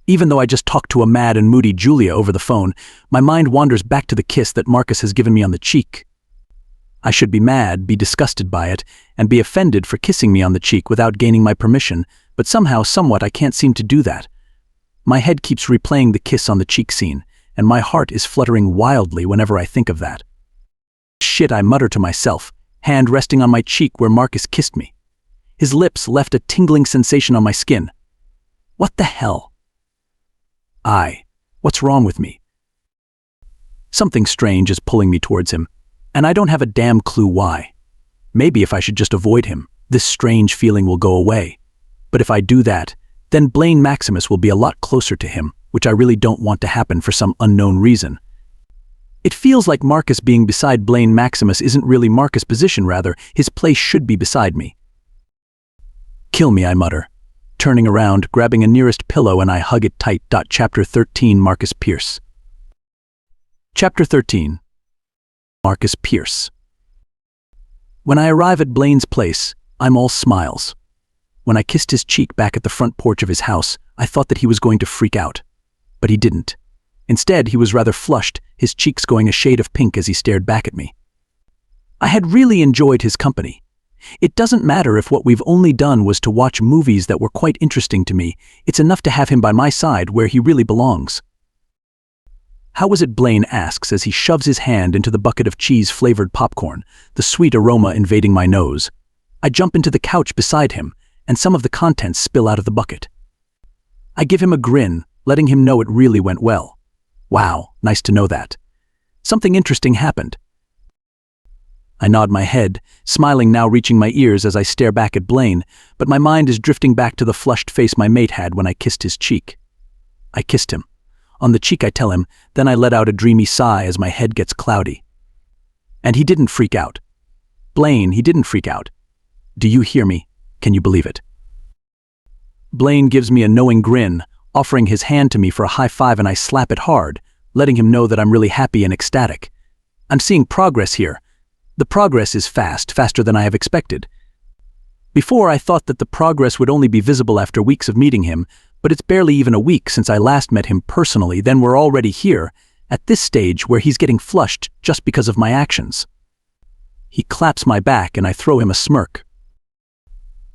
Even though I just talked to a mad and moody Julia over the phone, my mind wanders back to the kiss that Marcus has given me on the cheek. I should be mad, be disgusted by it, and be offended for kissing me on the cheek without gaining my permission, but somehow, somewhat, I can't seem to do that. My head keeps replaying the kiss on the cheek scene, and my heart is fluttering wildly whenever I think of that. Shit, I mutter to myself, hand resting on my cheek where Marcus kissed me. His lips left a tingling sensation on my skin. What the hell? What's wrong with me? Something strange is pulling me towards him, and I don't have a damn clue why. Maybe if I should just avoid him, this strange feeling will go away. But if I do that, then Blaine Maximus will be a lot closer to him, which I really don't want to happen for some unknown reason. It feels like Marcus being beside Blaine Maximus isn't really Marcus' position, rather, his place should be beside me. Kill me, I mutter, turning around, grabbing a nearest pillow, and I hug it tight. Chapter 13, Marcus Pierce. Chapter 13. Marcus Pierce. When I arrive at Blaine's place, I'm all smiles. When I kissed his cheek back at the front porch of his house, I thought that he was going to freak out. But he didn't. Instead, he was rather flushed, his cheeks going a shade of pink as he stared back at me. I had really enjoyed his company. It doesn't matter if what we've only done was to watch movies that were quite interesting to me, it's enough to have him by my side where he really belongs. How was it, Blaine asks as he shoves his hand into the bucket of cheese-flavored popcorn, the sweet aroma invading my nose. I jump into the couch beside him, and some of the contents spill out of the bucket. I give him a grin, letting him know it really went well. Wow, nice to know that. Something interesting happened. I nod my head, smiling now reaching my ears as I stare back at Blaine, but my mind is drifting back to the flushed face my mate had when I kissed his cheek. I kissed him. On the cheek I tell him, then I let out a dreamy sigh as my head gets cloudy. And he didn't freak out. Blaine, he didn't freak out. Do you hear me? Can you believe it? Blaine gives me a knowing grin, offering his hand to me for a high five, and I slap it hard, letting him know that I'm really happy and ecstatic. I'm seeing progress here. The progress is faster than I have expected. Before, I thought that the progress would only be visible after weeks of meeting him, but it's barely even a week since I last met him personally, then we're already here, at this stage where he's getting flushed just because of my actions. He claps my back and I throw him a smirk.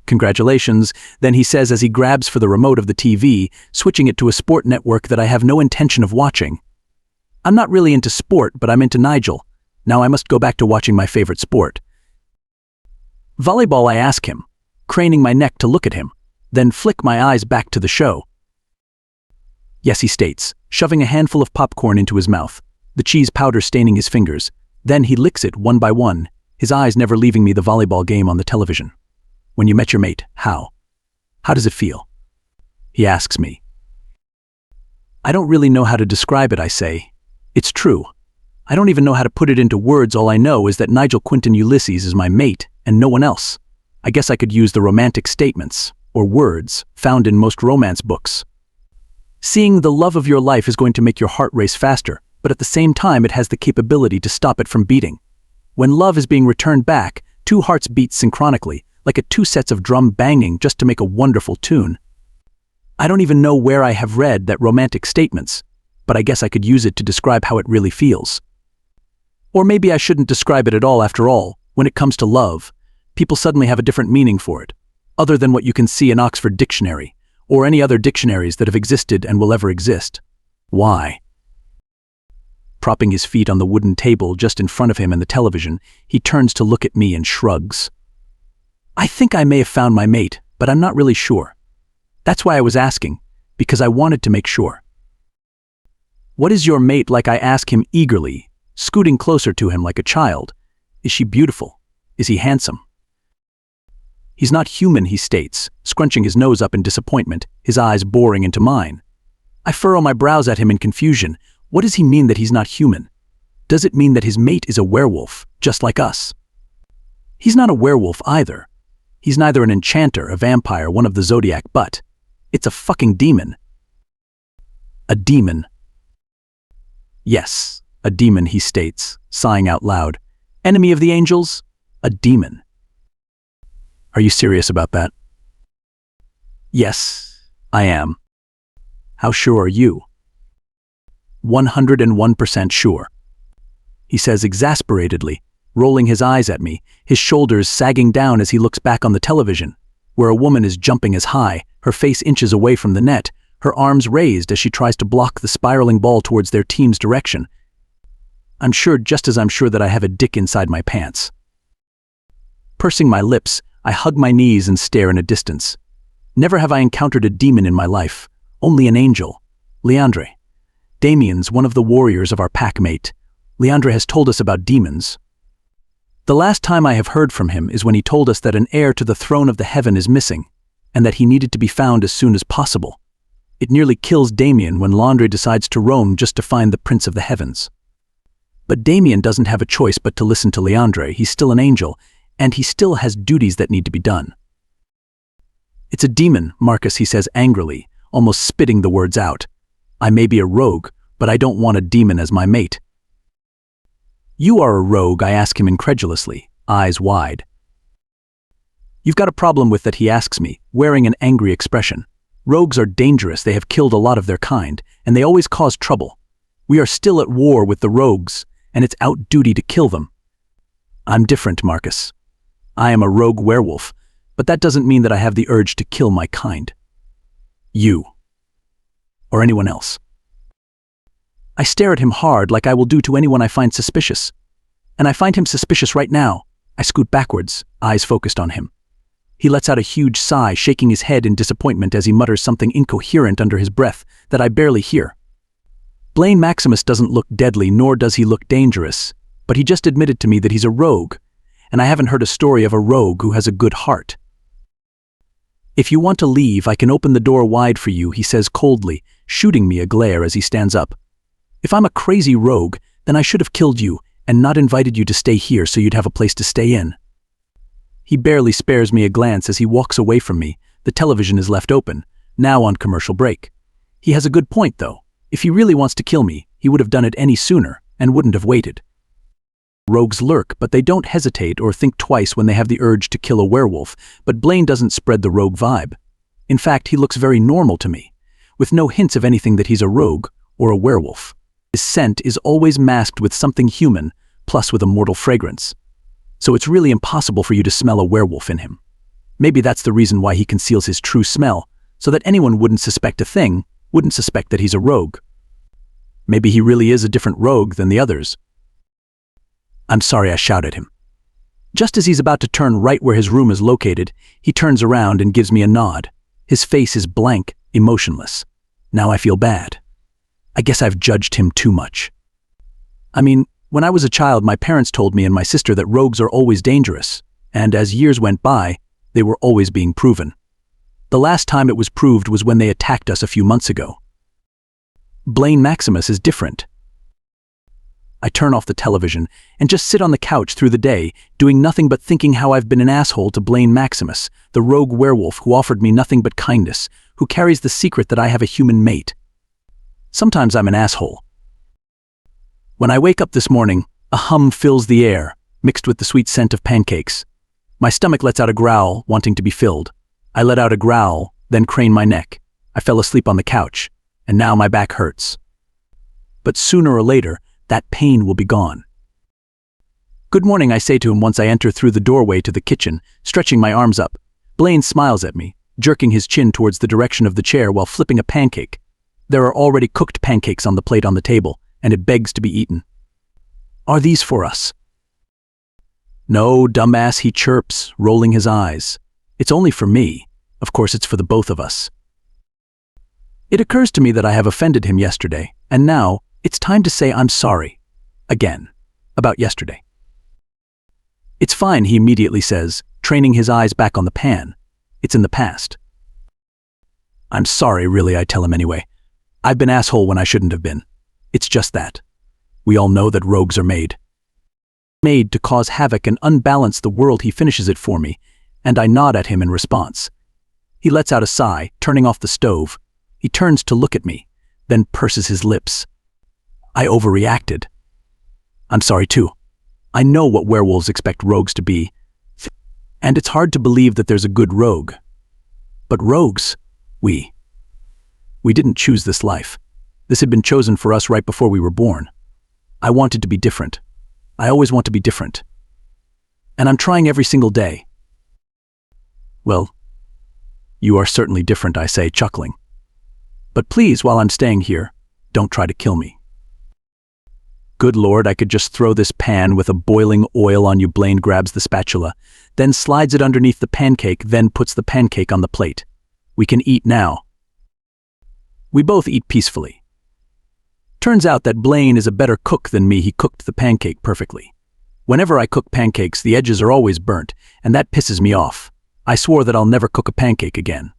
Congratulations, then he says as he grabs for the remote of the TV, switching it to a sport network that I have no intention of watching. I'm not really into sport, but I'm into Nigel. Now I must go back to watching my favorite sport. Volleyball, I ask him, craning my neck to look at him, then flick my eyes back to the show. Yes, he states, shoving a handful of popcorn into his mouth, the cheese powder staining his fingers. Then he licks it one by one, his eyes never leaving me the volleyball game on the television. When you met your mate, how? How does it feel? He asks me. I don't really know how to describe it, I say. It's true. I don't even know how to put it into words. All I know is that Nigel Quintin Ulysses is my mate and no one else. I guess I could use the romantic statements, or words, found in most romance books. Seeing the love of your life is going to make your heart race faster, but at the same time it has the capability to stop it from beating. When love is being returned back, two hearts beat synchronically, like two sets of drum banging just to make a wonderful tune. I don't even know where I have read that romantic statements, but I guess I could use it to describe how it really feels. Or maybe I shouldn't describe it at all after all. When it comes to love, people suddenly have a different meaning for it, other than what you can see in Oxford Dictionary, or any other dictionaries that have existed and will ever exist. Why? Propping his feet on the wooden table just in front of him and the television, he turns to look at me and shrugs. I think I may have found my mate, but I'm not really sure. That's why I was asking, because I wanted to make sure. What is your mate like? I ask him eagerly, scooting closer to him like a child. Is she beautiful? Is he handsome? He's not human, he states, scrunching his nose up in disappointment, his eyes boring into mine. I furrow my brows at him in confusion. What does he mean that he's not human? Does it mean that his mate is a werewolf, just like us? He's not a werewolf either. He's neither an enchanter, a vampire, one of the zodiac, but it's a fucking demon. A demon. Yes, a demon, he states, sighing out loud. Enemy of the angels? A demon. Are you serious about that? Yes, I am. How sure are you? 101% sure. He says exasperatedly, rolling his eyes at me, his shoulders sagging down as he looks back on the television, where a woman is jumping as high, her face inches away from the net, her arms raised as she tries to block the spiraling ball towards their team's direction. I'm sure, just as I'm sure that I have a dick inside my pants. Pursing my lips, I hug my knees and stare in a distance. Never have I encountered a demon in my life, only an angel. Leandre. Damien's one of the warriors of our pack mate. Leandre has told us about demons. The last time I have heard from him is when he told us that an heir to the throne of the heaven is missing, and that he needed to be found as soon as possible. It nearly kills Damien when Leandre decides to roam just to find the Prince of the Heavens. But Damien doesn't have a choice but to listen to Leandre. He's still an angel, and he still has duties that need to be done. It's a demon, Marcus, he says angrily, almost spitting the words out. I may be a rogue, but I don't want a demon as my mate. You are a rogue, I ask him incredulously, eyes wide. You've got a problem with that, he asks me, wearing an angry expression. Rogues are dangerous, they have killed a lot of their kind, and they always cause trouble. We are still at war with the rogues, and it's our duty to kill them. I'm different, Marcus. I am a rogue werewolf, but that doesn't mean that I have the urge to kill my kind. You. Or anyone else. I stare at him hard like I will do to anyone I find suspicious. And I find him suspicious right now. I scoot backwards, eyes focused on him. He lets out a huge sigh, shaking his head in disappointment as he mutters something incoherent under his breath that I barely hear. Blaine Maximus doesn't look deadly, nor does he look dangerous, but he just admitted to me that he's a rogue, and I haven't heard a story of a rogue who has a good heart. If you want to leave, I can open the door wide for you, he says coldly, shooting me a glare as he stands up. If I'm a crazy rogue, then I should have killed you and not invited you to stay here so you'd have a place to stay in. He barely spares me a glance as he walks away from me. The television is left open, now on commercial break. He has a good point, though. If he really wants to kill me, he would have done it any sooner and wouldn't have waited. Rogues lurk, but they don't hesitate or think twice when they have the urge to kill a werewolf, but Blaine doesn't spread the rogue vibe. In fact, he looks very normal to me, with no hints of anything that he's a rogue or a werewolf. His scent is always masked with something human, plus with a mortal fragrance. So it's really impossible for you to smell a werewolf in him. Maybe that's the reason why he conceals his true smell, so that anyone wouldn't suspect a thing, wouldn't suspect that he's a rogue. Maybe he really is a different rogue than the others. I'm sorry, I shout at him. Just as he's about to turn right where his room is located, he turns around and gives me a nod. His face is blank, emotionless. Now I feel bad. I guess I've judged him too much. I mean, when I was a child, my parents told me and my sister that rogues are always dangerous, and as years went by, they were always being proven. The last time it was proved was when they attacked us a few months ago. Blaine Maximus is different. I turn off the television and just sit on the couch through the day, doing nothing but thinking how I've been an asshole to Blaine Maximus, the rogue werewolf who offered me nothing but kindness, who carries the secret that I have a human mate. Sometimes I'm an asshole. When I wake up this morning, a hum fills the air, mixed with the sweet scent of pancakes. My stomach lets out a growl, wanting to be filled. I let out a growl, then crane my neck. I fell asleep on the couch, and now my back hurts. But sooner or later, that pain will be gone. Good morning, I say to him once I enter through the doorway to the kitchen, stretching my arms up. Blaine smiles at me, jerking his chin towards the direction of the chair while flipping a pancake. There are already cooked pancakes on the plate on the table, and it begs to be eaten. Are these for us? No, dumbass, he chirps, rolling his eyes. It's only for me. Of course, it's for the both of us. It occurs to me that I have offended him yesterday, and now it's time to say I'm sorry. Again. About yesterday. It's fine, he immediately says, training his eyes back on the pan. It's in the past. I'm sorry, really, I tell him anyway. I've been asshole when I shouldn't have been. It's just that. We all know that rogues are made to cause havoc and unbalance the world. He finishes it for me, and I nod at him in response. He lets out a sigh, turning off the stove. He turns to look at me, then purses his lips. I overreacted. I'm sorry too. I know what werewolves expect rogues to be, and it's hard to believe that there's a good rogue. But rogues, we didn't choose this life. This had been chosen for us right before we were born. I wanted to be different. I always want to be different. And I'm trying every single day. Well, you are certainly different, I say, chuckling. But please, while I'm staying here, don't try to kill me. Good Lord, I could just throw this pan with a boiling oil on you. Blaine grabs the spatula, then slides it underneath the pancake, then puts the pancake on the plate. We can eat now. We both eat peacefully. Turns out that Blaine is a better cook than me. He cooked the pancake perfectly. Whenever I cook pancakes, the edges are always burnt, and that pisses me off. I swore that I'll never cook a pancake again.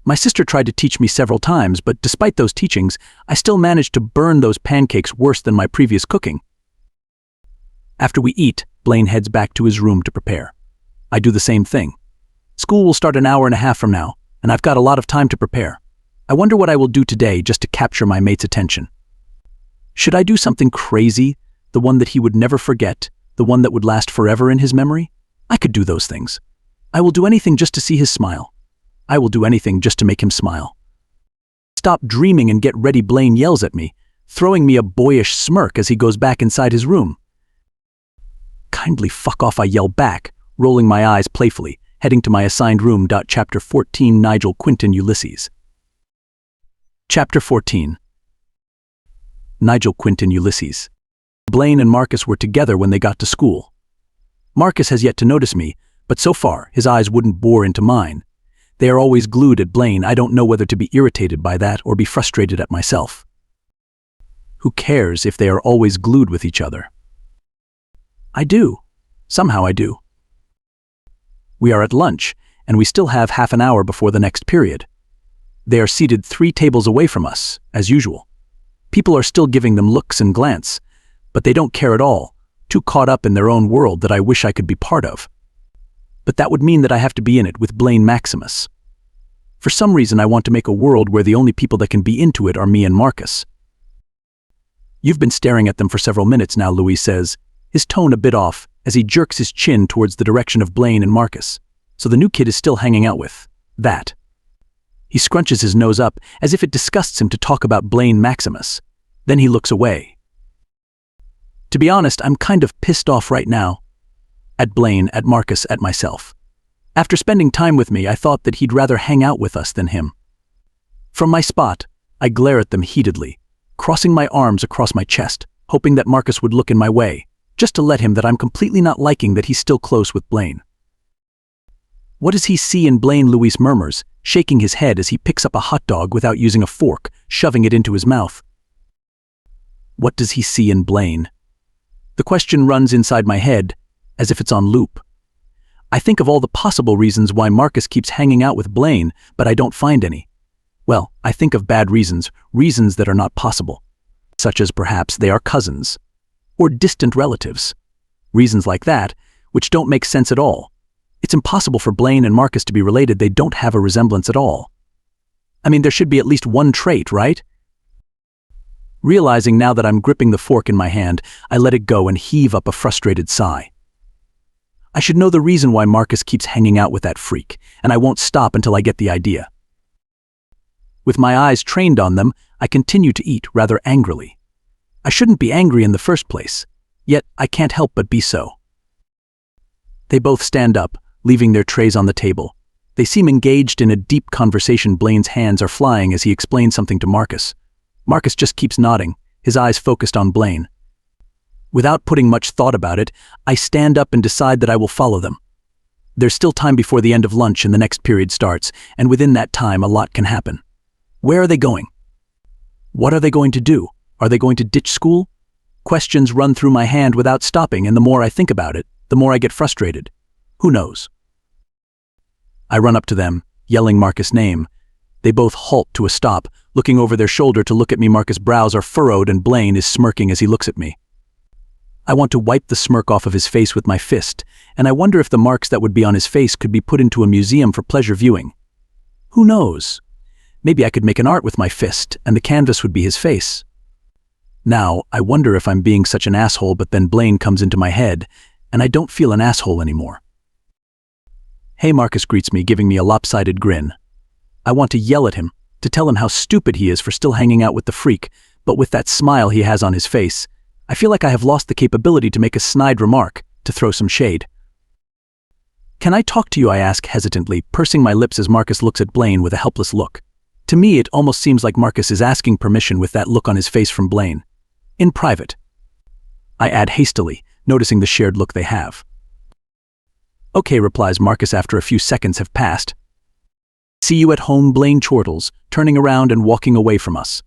My sister tried to teach me several times, but despite those teachings, I still managed to burn those pancakes worse than my previous cooking. After we eat, Blaine heads back to his room to prepare. I do the same thing. School will start an hour and a half from now, and I've got a lot of time to prepare. I wonder what I will do today just to capture my mate's attention. Should I do something crazy, the one that he would never forget, the one that would last forever in his memory? I could do those things. I will do anything just to see his smile. I will do anything just to make him smile. Stop dreaming and get ready, Blaine yells at me, throwing me a boyish smirk as he goes back inside his room. Kindly fuck off, I yell back, rolling my eyes playfully, heading to my assigned room. Chapter 14, Nigel Quintin Ulysses. Chapter 14. Nigel Quintin Ulysses. Blaine and Marcus were together when they got to school. Marcus has yet to notice me, but so far his eyes wouldn't bore into mine. They are always glued at Blaine. I don't know whether to be irritated by that or be frustrated at myself. Who cares if they are always glued with each other? I do. Somehow I do. We are at lunch, and we still have half an hour before the next period. They are seated 3 tables away from us, as usual. People are still giving them looks and glance, but they don't care at all, too caught up in their own world that I wish I could be part of. But that would mean that I have to be in it with Blaine Maximus. For some reason, I want to make a world where the only people that can be into it are me and Marcus. You've been staring at them for several minutes now, Louis says, his tone a bit off as he jerks his chin towards the direction of Blaine and Marcus. So the new kid is still hanging out with that. He scrunches his nose up as if it disgusts him to talk about Blaine Maximus. Then he looks away. To be honest, I'm kind of pissed off right now. At Blaine, at Marcus, at myself. After spending time with me, I thought that he'd rather hang out with us than him. From my spot, I glare at them heatedly, crossing my arms across my chest, hoping that Marcus would look in my way, just to let him that I'm completely not liking that he's still close with Blaine. What does he see in Blaine? Luis murmurs, shaking his head as he picks up a hot dog without using a fork, shoving it into his mouth. What does he see in Blaine? The question runs inside my head, as if it's on loop. I think of all the possible reasons why Marcus keeps hanging out with Blaine, but I don't find any. Well, I think of bad reasons, reasons that are not possible, such as perhaps they are cousins. or distant relatives. Reasons like that, which don't make sense at all. It's impossible for Blaine and Marcus to be related. They don't have a resemblance at all. I mean, there should be at least one trait, right? Realizing now that I'm gripping the fork in my hand, I let it go and heave up a frustrated sigh. I should know the reason why Marcus keeps hanging out with that freak, and I won't stop until I get the idea. With my eyes trained on them, I continue to eat rather angrily. I shouldn't be angry in the first place, yet I can't help but be so. They both stand up, leaving their trays on the table. They seem engaged in a deep conversation. Blaine's hands are flying as he explains something to Marcus. Marcus just keeps nodding, his eyes focused on Blaine. Without putting much thought about it, I stand up and decide that I will follow them. There's still time before the end of lunch and the next period starts, and within that time a lot can happen. Where are they going? What are they going to do? Are they going to ditch school? Questions run through my hand without stopping, and the more I think about it, the more I get frustrated. Who knows? I run up to them, yelling Marcus' name. They both halt to a stop, looking over their shoulder to look at me. Marcus' brows are furrowed and Blaine is smirking as he looks at me. I want to wipe the smirk off of his face with my fist, and I wonder if the marks that would be on his face could be put into a museum for pleasure viewing. Who knows? Maybe I could make an art with my fist, and the canvas would be his face. Now, I wonder if I'm being such an asshole, but then Blaine comes into my head, and I don't feel an asshole anymore. Hey, Marcus greets me, giving me a lopsided grin. I want to yell at him, to tell him how stupid he is for still hanging out with the freak, but with that smile he has on his face, I feel like I have lost the capability to make a snide remark, to throw some shade. Can I talk to you? I ask hesitantly, pursing my lips as Marcus looks at Blaine with a helpless look. To me, it almost seems like Marcus is asking permission with that look on his face from Blaine. In private. I add hastily, noticing the shared look they have. Okay, replies Marcus after a few seconds have passed. See you at home, Blaine chortles, turning around and walking away from us.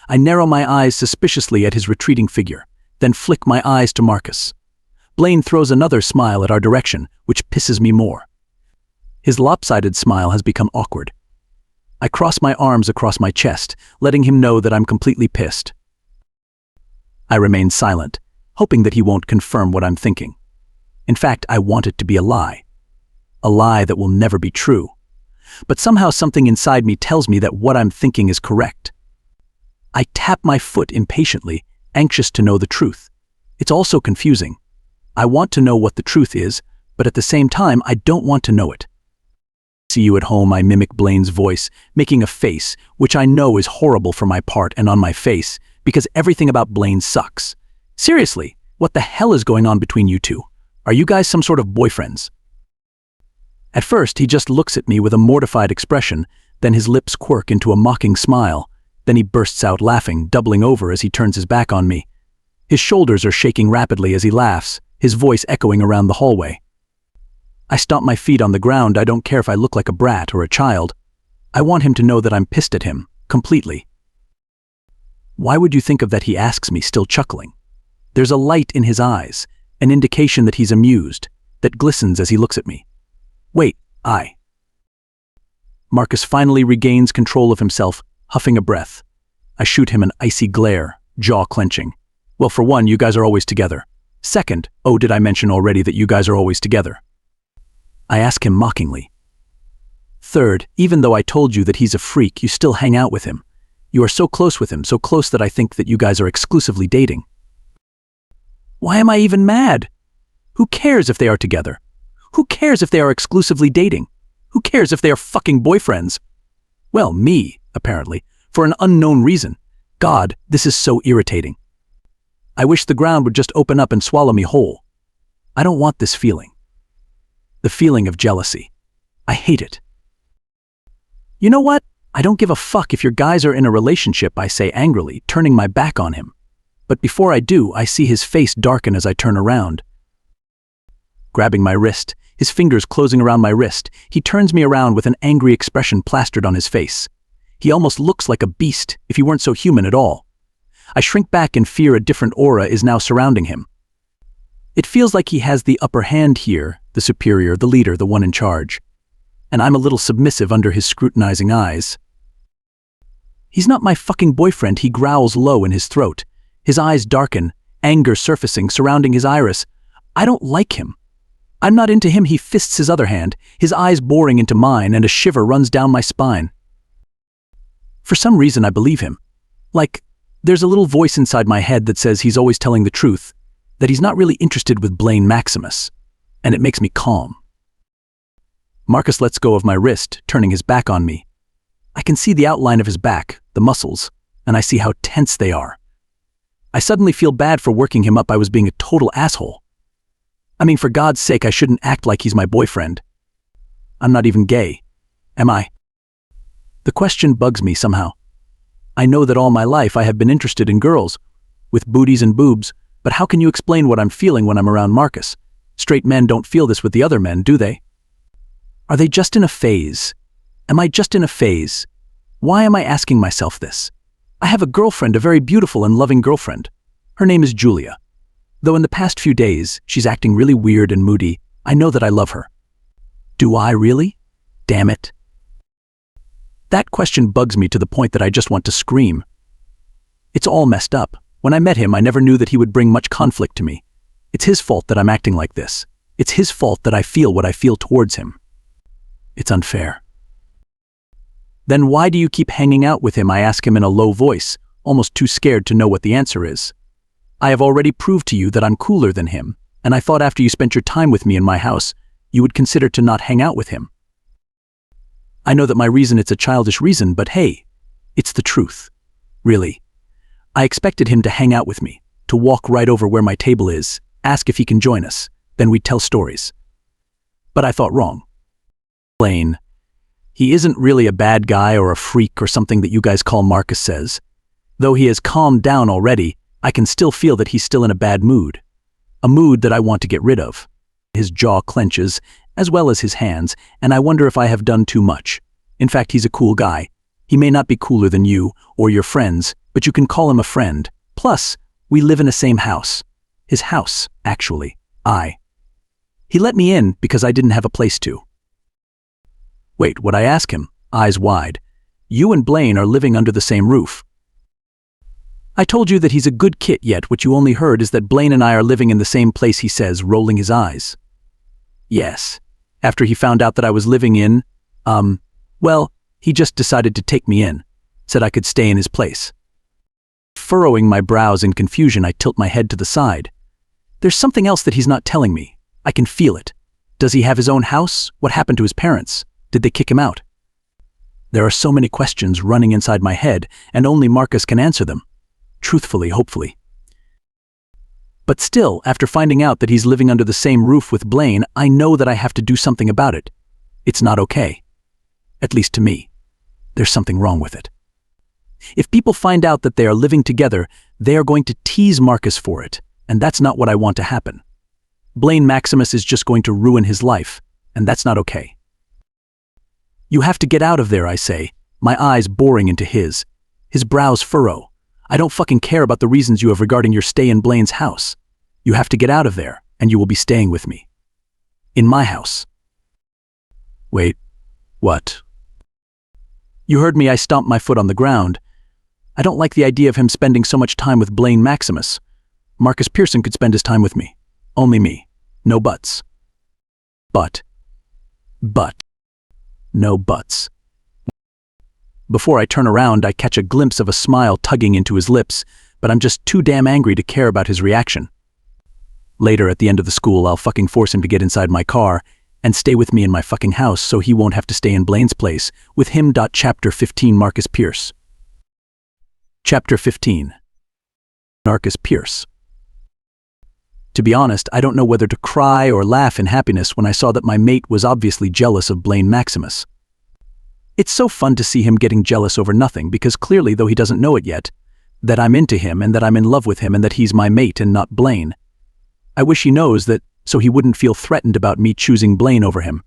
I narrow my eyes suspiciously at his retreating figure, then flick my eyes to Marcus. Blaine throws another smile at our direction, which pisses me more. His lopsided smile has become awkward. I cross my arms across my chest, letting him know that I'm completely pissed. I remain silent, hoping that he won't confirm what I'm thinking. In fact, I want it to be a lie that will never be true. But somehow something inside me tells me that what I'm thinking is correct. I tap my foot impatiently, anxious to know the truth. It's also confusing. I want to know what the truth is, but at the same time, I don't want to know it. See you at home, I mimic Blaine's voice, making a face, which I know is horrible for my part and on my face, because everything about Blaine sucks. Seriously, what the hell is going on between you two? Are you guys some sort of boyfriends? At first, he just looks at me with a mortified expression, then his lips quirk into a mocking smile. Then he bursts out laughing, doubling over as he turns his back on me. His shoulders are shaking rapidly as he laughs, his voice echoing around the hallway. I stomp my feet on the ground. I don't care if I look like a brat or a child. I want him to know that I'm pissed at him, completely. Why would you think of that? He asks me, still chuckling. There's a light in his eyes, an indication that he's amused, that glistens as he looks at me. Wait, Marcus finally regains control of himself, huffing a breath. I shoot him an icy glare, jaw clenching. Well, for one, you guys are always together. Second, oh, did I mention already that you guys are always together? I ask him mockingly. Third, even though I told you that he's a freak, you still hang out with him. You are so close with him, so close that I think that you guys are exclusively dating. Why am I even mad? Who cares if they are together? Who cares if they are exclusively dating? Who cares if they are fucking boyfriends? Well, me, apparently, for an unknown reason. God, this is so irritating. I wish the ground would just open up and swallow me whole. I don't want this feeling. The feeling of jealousy. I hate it. You know what? I don't give a fuck if your guys are in a relationship, I say angrily, turning my back on him. But before I do, I see his face darken as I turn around. Grabbing my wrist, his fingers closing around my wrist, he turns me around with an angry expression plastered on his face. He almost looks like a beast, if he weren't so human at all. I shrink back in fear. A different aura is now surrounding him. It feels like he has the upper hand here, the superior, the leader, the one in charge. And I'm a little submissive under his scrutinizing eyes. He's not my fucking boyfriend, he growls low in his throat. His eyes darken, anger surfacing, surrounding his iris. I don't like him. I'm not into him. He fists his other hand, his eyes boring into mine, and a shiver runs down my spine. For some reason, I believe him. Like, there's a little voice inside my head that says he's always telling the truth, that he's not really interested with Blaine Maximus, and it makes me calm. Marcus lets go of my wrist, turning his back on me. I can see the outline of his back, the muscles, and I see how tense they are. I suddenly feel bad for working him up. I was being a total asshole. I mean, for God's sake, I shouldn't act like he's my boyfriend. I'm not even gay, am I? The question bugs me somehow. I know that all my life I have been interested in girls, with booties and boobs, but how can you explain what I'm feeling when I'm around Marcus? Straight men don't feel this with the other men, do they? Are they just in a phase? Am I just in a phase? Why am I asking myself this? I have a girlfriend, a very beautiful and loving girlfriend. Her name is Julia. Though in the past few days, she's acting really weird and moody, I know that I love her. Do I really? Damn it. That question bugs me to the point that I just want to scream. It's all messed up. When I met him, I never knew that he would bring much conflict to me. It's his fault that I'm acting like this. It's his fault that I feel what I feel towards him. It's unfair. Then why do you keep hanging out with him? I ask him in a low voice, almost too scared to know what the answer is. I have already proved to you that I'm cooler than him, and I thought after you spent your time with me in my house, you would consider to not hang out with him. I know that my reason, it's a childish reason, but hey, it's the truth. Really. I expected him to hang out with me, to walk right over where my table is, ask if he can join us, then we'd tell stories. But I thought wrong. Blaine. He isn't really a bad guy or a freak or something that you guys call, Marcus says. Though he has calmed down already, I can still feel that he's still in a bad mood. A mood that I want to get rid of. His jaw clenches, as well as his hands, and I wonder if I have done too much. In fact, he's a cool guy. He may not be cooler than you or your friends, but you can call him a friend. Plus, we live in the same house. His house, actually. He let me in because I didn't have a place to. Wait, what? I ask him, eyes wide. You and Blaine are living under the same roof. I told you that he's a good kid, yet what you only heard is that Blaine and I are living in the same place, he says, rolling his eyes. Yes. After he found out that I was living in, well, he just decided to take me in, said I could stay in his place. Furrowing my brows in confusion, I tilt my head to the side. There's something else that he's not telling me. I can feel it. Does he have his own house? What happened to his parents? Did they kick him out? There are so many questions running inside my head, and only Marcus can answer them. Truthfully, hopefully. But still, after finding out that he's living under the same roof with Blaine, I know that I have to do something about it. It's not okay. At least to me. There's something wrong with it. If people find out that they are living together, they are going to tease Marcus for it, and that's not what I want to happen. Blaine Maximus is just going to ruin his life, and that's not okay. You have to get out of there, I say, my eyes boring into his. His brows furrow. I don't fucking care about the reasons you have regarding your stay in Blaine's house. You have to get out of there, and you will be staying with me. In my house. Wait, what? You heard me, I stomped my foot on the ground. I don't like the idea of him spending so much time with Blaine Maximus. Marcus Pearson could spend his time with me. Only me. No buts. But. No buts. Before I turn around, I catch a glimpse of a smile tugging into his lips, but I'm just too damn angry to care about his reaction. Later, at the end of the school, I'll fucking force him to get inside my car and stay with me in my fucking house so he won't have to stay in Blaine's place with him. Chapter 15, Marcus Pierce. Chapter 15. Marcus Pierce. To be honest, I don't know whether to cry or laugh in happiness when I saw that my mate was obviously jealous of Blaine Maximus. It's so fun to see him getting jealous over nothing because clearly, though he doesn't know it yet, that I'm into him and that I'm in love with him and that he's my mate and not Blaine. I wish he knows that so he wouldn't feel threatened about me choosing Blaine over him.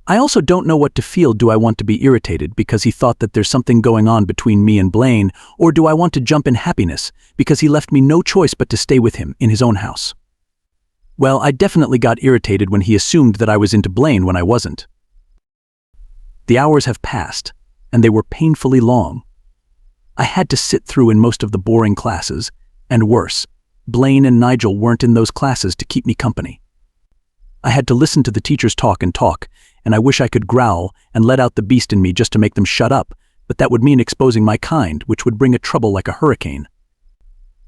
I also don't know what to feel. Do I want to be irritated because he thought that there's something going on between me and Blaine, or do I want to jump in happiness because he left me no choice but to stay with him in his own house? Well, I definitely got irritated when he assumed that I was into Blaine when I wasn't. The hours have passed, and they were painfully long. I had to sit through in most of the boring classes, And worse, Blaine and Nigel weren't in those classes to keep me company. I had to listen to the teachers talk, and I wish I could growl and let out the beast in me just to make them shut up, but that would mean exposing my kind, which would bring a trouble like a hurricane.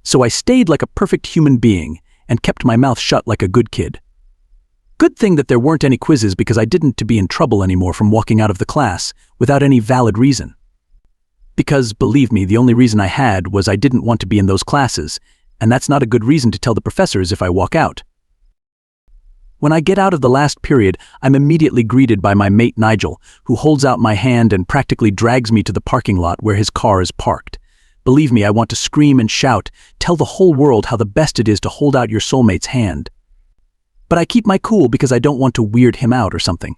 So I stayed like a perfect human being and kept my mouth shut like a good kid. Good thing that there weren't any quizzes, because I didn't to be in trouble anymore from walking out of the class without any valid reason. Because, believe me, the only reason I had was I didn't want to be in those classes, and that's not a good reason to tell the professors if I walk out. When I get out of the last period, I'm immediately greeted by my mate Nigel, who holds out my hand and practically drags me to the parking lot where his car is parked. Believe me, I want to scream and shout, tell the whole world how the best it is to hold out your soulmate's hand. But I keep my cool because I don't want to weird him out or something.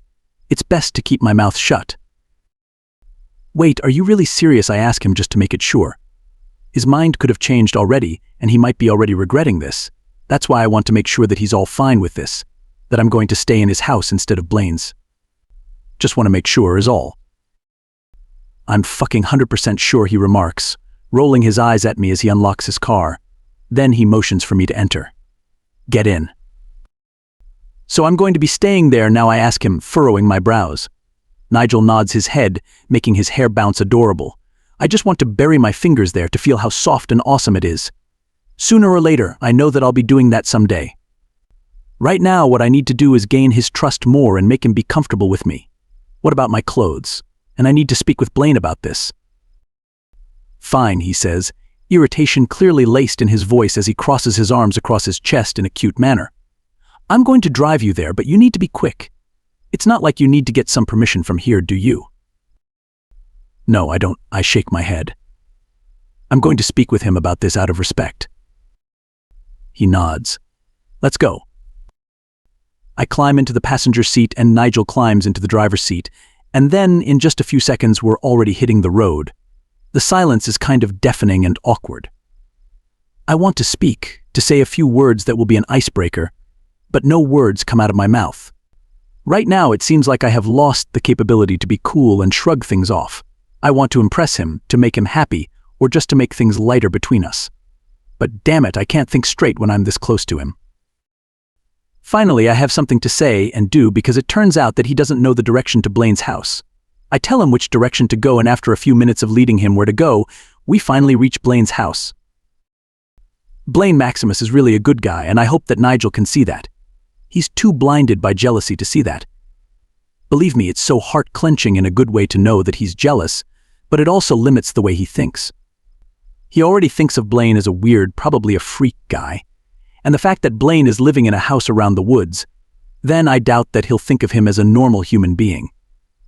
It's best to keep my mouth shut. Wait, are you really serious? I ask him just to make it sure. His mind could have changed already, and he might be already regretting this. That's why I want to make sure that he's all fine with this, that I'm going to stay in his house instead of Blaine's. Just want to make sure is all. I'm fucking 100% sure, he remarks, rolling his eyes at me as he unlocks his car. Then he motions for me to enter. Get in. So I'm going to be staying there now, I ask him, furrowing my brows. Nigel nods his head, making his hair bounce adorable. I just want to bury my fingers there to feel how soft and awesome it is. Sooner or later, I know that I'll be doing that someday. Right now, what I need to do is gain his trust more and make him be comfortable with me. What about my clothes? And I need to speak with Blaine about this. Fine, he says, irritation clearly laced in his voice as he crosses his arms across his chest in a cute manner. I'm going to drive you there, but you need to be quick. It's not like you need to get some permission from here, do you? No, I don't. I shake my head. I'm going to speak with him about this out of respect. He nods. Let's go. I climb into the passenger seat and Nigel climbs into the driver's seat, and then in just a few seconds we're already hitting the road. The silence is kind of deafening and awkward. I want to speak, to say a few words that will be an icebreaker, but no words come out of my mouth. Right now it seems like I have lost the capability to be cool and shrug things off. I want to impress him, to make him happy, or just to make things lighter between us. But damn it, I can't think straight when I'm this close to him. Finally, I have something to say and do because it turns out that he doesn't know the direction to Blaine's house. I tell him which direction to go, and after a few minutes of leading him where to go, we finally reach Blaine's house. Blaine Maximus is really a good guy, and I hope that Nigel can see that. He's too blinded by jealousy to see that. Believe me, it's so heart-clenching in a good way to know that he's jealous, but it also limits the way he thinks. He already thinks of Blaine as a weird, probably a freak guy, and the fact that Blaine is living in a house around the woods, then I doubt that he'll think of him as a normal human being,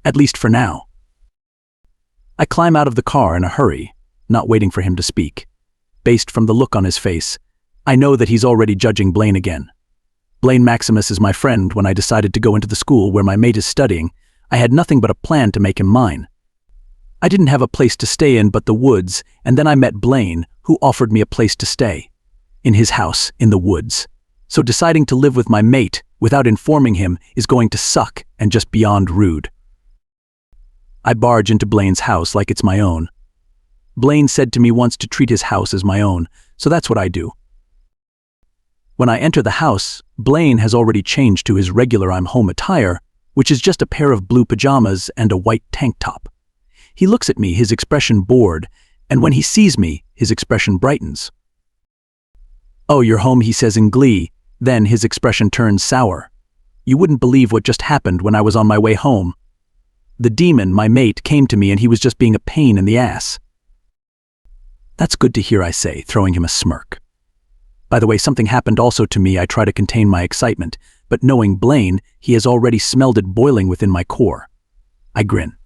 at least for now. I climb out of the car in a hurry, not waiting for him to speak. Based from the look on his face, I know that he's already judging Blaine again. Blaine Maximus is my friend. When I decided to go into the school where my mate is studying, I had nothing but a plan to make him mine. I didn't have a place to stay in but the woods, and then I met Blaine, who offered me a place to stay. In his house, in the woods. So deciding to live with my mate without informing him is going to suck and just beyond rude. I barge into Blaine's house like it's my own. Blaine said to me once to treat his house as my own, so that's what I do. When I enter the house, Blaine has already changed to his regular I'm home attire, which is just a pair of blue pajamas and a white tank top. He looks at me, his expression bored, and when he sees me, his expression brightens. "Oh, you're home," he says in glee, then his expression turns sour. You wouldn't believe what just happened when I was on my way home. The demon, my mate, came to me and he was just being a pain in the ass. That's good to hear, I say, throwing him a smirk. By the way, something happened also to me. I try to contain my excitement, but knowing Blaine, he has already smelled it boiling within my core. I grin.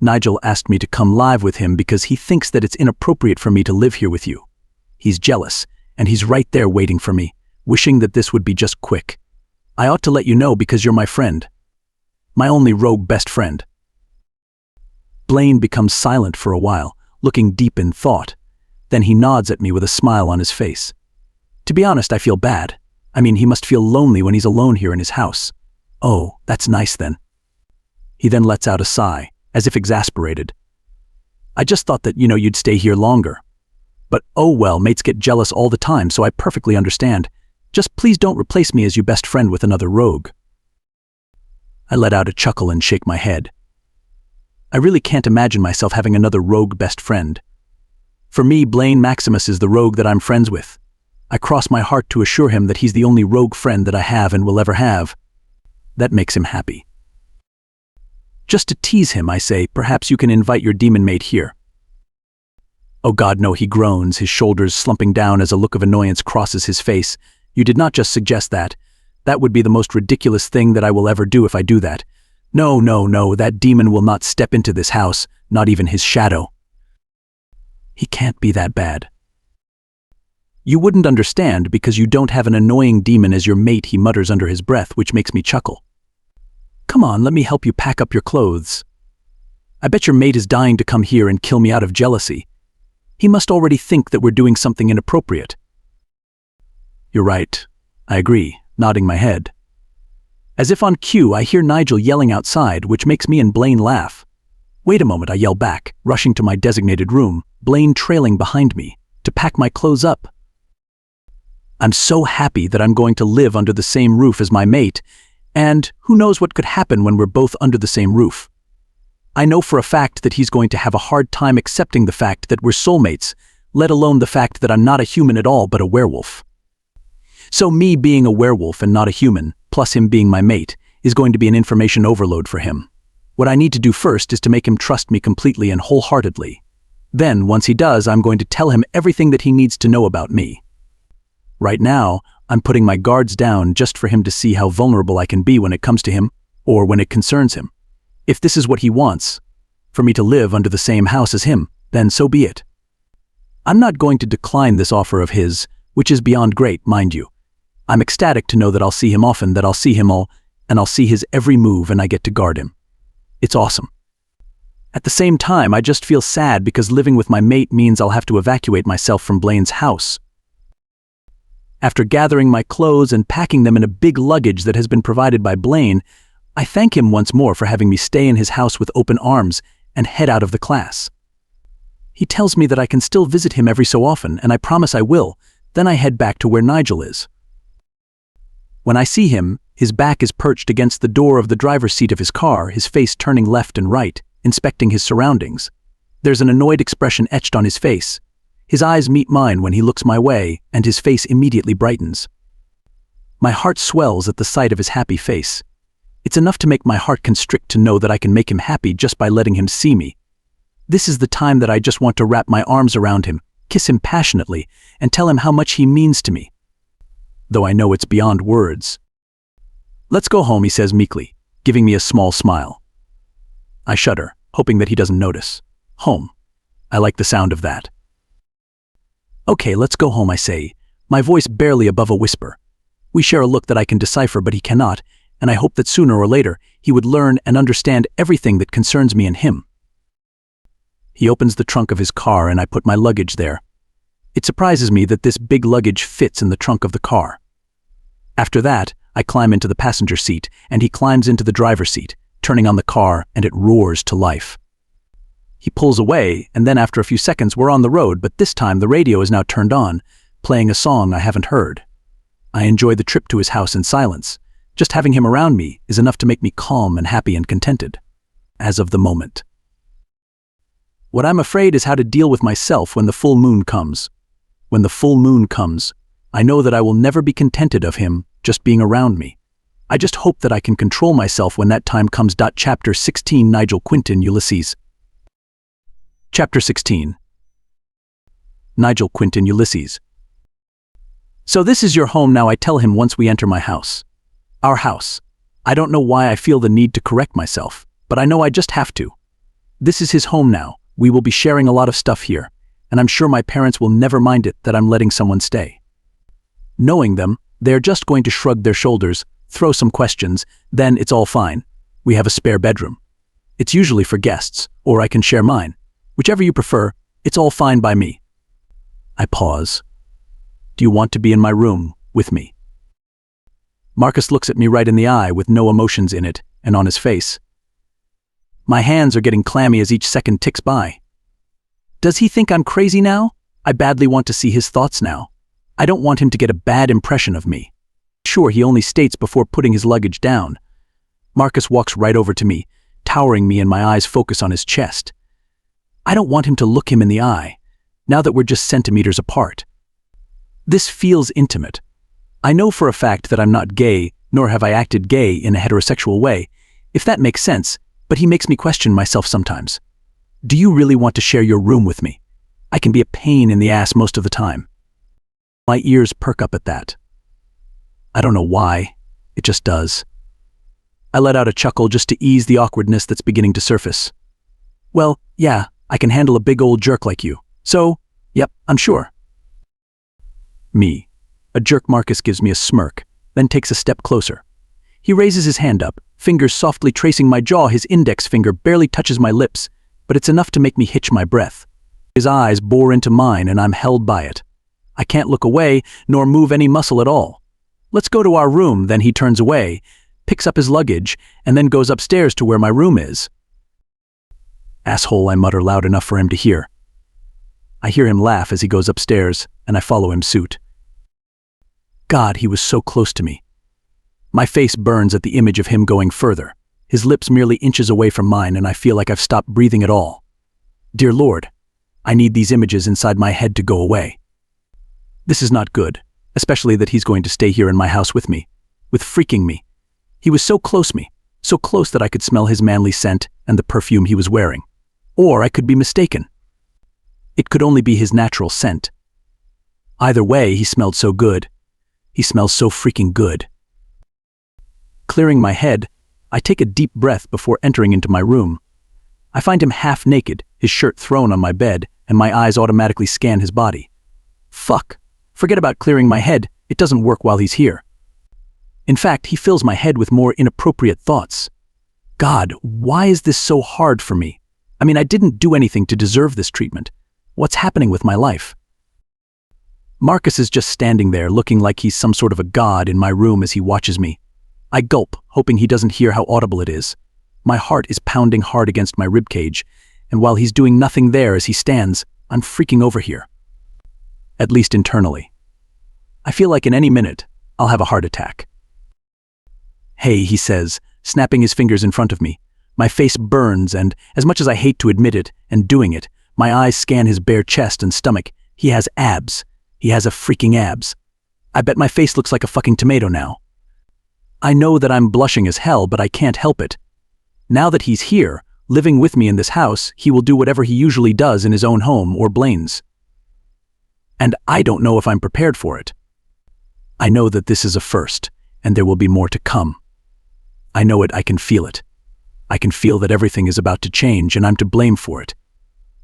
Nigel asked me to come live with him because he thinks that it's inappropriate for me to live here with you. He's jealous, and he's right there waiting for me, wishing that this would be just quick. I ought to let you know because you're my friend. My only rogue best friend. Blaine becomes silent for a while, looking deep in thought. Then he nods at me with a smile on his face. To be honest, I feel bad. I mean, he must feel lonely when he's alone here in his house. Oh, that's nice then. He then lets out a sigh, as if exasperated. I just thought that, you'd stay here longer. But oh well, mates get jealous all the time, so I perfectly understand. Just please don't replace me as your best friend with another rogue. I let out a chuckle and shake my head. I really can't imagine myself having another rogue best friend. For me, Blaine Maximus is the rogue that I'm friends with. I cross my heart to assure him that he's the only rogue friend that I have and will ever have. That makes him happy. Just to tease him, I say, perhaps you can invite your demon mate here. Oh God, no, he groans, his shoulders slumping down as a look of annoyance crosses his face. You did not just suggest that. That would be the most ridiculous thing that I will ever do if I do that. No, no, no, that demon will not step into this house, not even his shadow. He can't be that bad. You wouldn't understand because you don't have an annoying demon as your mate, he mutters under his breath, which makes me chuckle. Come on, let me help you pack up your clothes. I bet your mate is dying to come here and kill me out of jealousy. He must already think that we're doing something inappropriate. You're right. I agree, nodding my head. As if on cue, I hear Nigel yelling outside, which makes me and Blaine laugh. Wait a moment, I yell back, rushing to my designated room, Blaine trailing behind me, to pack my clothes up. I'm so happy that I'm going to live under the same roof as my mate, and who knows what could happen when we're both under the same roof. I know for a fact that he's going to have a hard time accepting the fact that we're soulmates, let alone the fact that I'm not a human at all but a werewolf. So me being a werewolf and not a human, plus him being my mate, is going to be an information overload for him. What I need to do first is to make him trust me completely and wholeheartedly. Then, once he does, I'm going to tell him everything that he needs to know about me. Right now, I'm putting my guards down just for him to see how vulnerable I can be when it comes to him, or when it concerns him. If this is what he wants, for me to live under the same house as him, then so be it. I'm not going to decline this offer of his, which is beyond great, mind you. I'm ecstatic to know that I'll see him often, that I'll see him all, and I'll see his every move and I get to guard him. It's awesome. At the same time, I just feel sad because living with my mate means I'll have to evacuate myself from Blaine's house. After gathering my clothes and packing them in a big luggage that has been provided by Blaine, I thank him once more for having me stay in his house with open arms and head out of the class. He tells me that I can still visit him every so often, and I promise I will. Then I head back to where Nigel is. When I see him, his back is perched against the door of the driver's seat of his car, his face turning left and right, inspecting his surroundings. There's an annoyed expression etched on his face. His eyes meet mine when he looks my way, and his face immediately brightens. My heart swells at the sight of his happy face. It's enough to make my heart constrict to know that I can make him happy just by letting him see me. This is the time that I just want to wrap my arms around him, kiss him passionately, and tell him how much he means to me. Though I know it's beyond words. Let's go home, he says meekly, giving me a small smile. I shudder, hoping that he doesn't notice. Home. I like the sound of that. Okay, let's go home, I say, my voice barely above a whisper. We share a look that I can decipher, but he cannot, and I hope that sooner or later he would learn and understand everything that concerns me and him. He opens the trunk of his car and I put my luggage there. It surprises me that this big luggage fits in the trunk of the car. After that, I climb into the passenger seat and he climbs into the driver's seat, turning on the car, and it roars to life. He pulls away, and then after a few seconds we're on the road, but this time the radio is now turned on, playing a song I haven't heard. I enjoy the trip to his house in silence. Just having him around me is enough to make me calm and happy and contented, as of the moment. What I'm afraid is how to deal with myself when the full moon comes. When the full moon comes, I know that I will never be contented of him just being around me. I just hope that I can control myself when that time comes. Chapter 16 Nigel Quintin Ulysses. Chapter 16 Nigel Quintin Ulysses. So this is your home now, I tell him once we enter my house. Our house. I don't know why I feel the need to correct myself, but I know I just have to. This is his home now. We will be sharing a lot of stuff here, and I'm sure my parents will never mind it that I'm letting someone stay. Knowing them, they're just going to shrug their shoulders, throw some questions, then it's all fine. We have a spare bedroom. It's usually for guests, or I can share mine. Whichever you prefer, it's all fine by me. I pause. Do you want to be in my room with me? Marcus looks at me right in the eye with no emotions in it and on his face. My hands are getting clammy as each second ticks by. Does he think I'm crazy now? I badly want to see his thoughts now. I don't want him to get a bad impression of me. Sure, he only states before putting his luggage down. Marcus walks right over to me, towering me, and my eyes focus on his chest. I don't want him to look him in the eye, now that we're just centimeters apart. This feels intimate. I know for a fact that I'm not gay, nor have I acted gay in a heterosexual way, if that makes sense, but he makes me question myself sometimes. Do you really want to share your room with me? I can be a pain in the ass most of the time. My ears perk up at that. I don't know why, it just does. I let out a chuckle just to ease the awkwardness that's beginning to surface. Well, yeah, I can handle a big old jerk like you. So, yep, I'm sure. Me. A jerk. Marcus gives me a smirk, then takes a step closer. He raises his hand up, fingers softly tracing my jaw. His index finger barely touches my lips, but it's enough to make me hitch my breath. His eyes bore into mine, and I'm held by it. I can't look away, nor move any muscle at all. Let's go to our room. Then he turns away, picks up his luggage, and then goes upstairs to where my room is. Asshole, I mutter loud enough for him to hear. I hear him laugh as he goes upstairs, and I follow him suit. God, he was so close to me. My face burns at the image of him going further, his lips merely inches away from mine, and I feel like I've stopped breathing at all. Dear Lord, I need these images inside my head to go away. This is not good, especially that he's going to stay here in my house with me, with freaking me. He was so close that I could smell his manly scent and the perfume he was wearing. Or I could be mistaken. It could only be his natural scent. Either way, he smelled so good. He smells so freaking good. Clearing my head, I take a deep breath before entering into my room. I find him half naked, his shirt thrown on my bed, and my eyes automatically scan his body. Fuck. Forget about clearing my head, it doesn't work while he's here. In fact, he fills my head with more inappropriate thoughts. God, why is this so hard for me? I mean, I didn't do anything to deserve this treatment. What's happening with my life? Marcus is just standing there looking like he's some sort of a god in my room as he watches me. I gulp, hoping he doesn't hear how audible it is. My heart is pounding hard against my ribcage, and while he's doing nothing there as he stands, I'm freaking over here. At least internally. I feel like in any minute, I'll have a heart attack. Hey, he says, snapping his fingers in front of me. My face burns, and as much as I hate to admit it, and doing it, my eyes scan his bare chest and stomach. He has abs. He has a freaking abs. I bet my face looks like a fucking tomato now. I know that I'm blushing as hell, but I can't help it. Now that he's here, living with me in this house, he will do whatever he usually does in his own home or Blaine's. And I don't know if I'm prepared for it. I know that this is a first, and there will be more to come. I know it, I can feel it. I can feel that everything is about to change, and I'm to blame for it.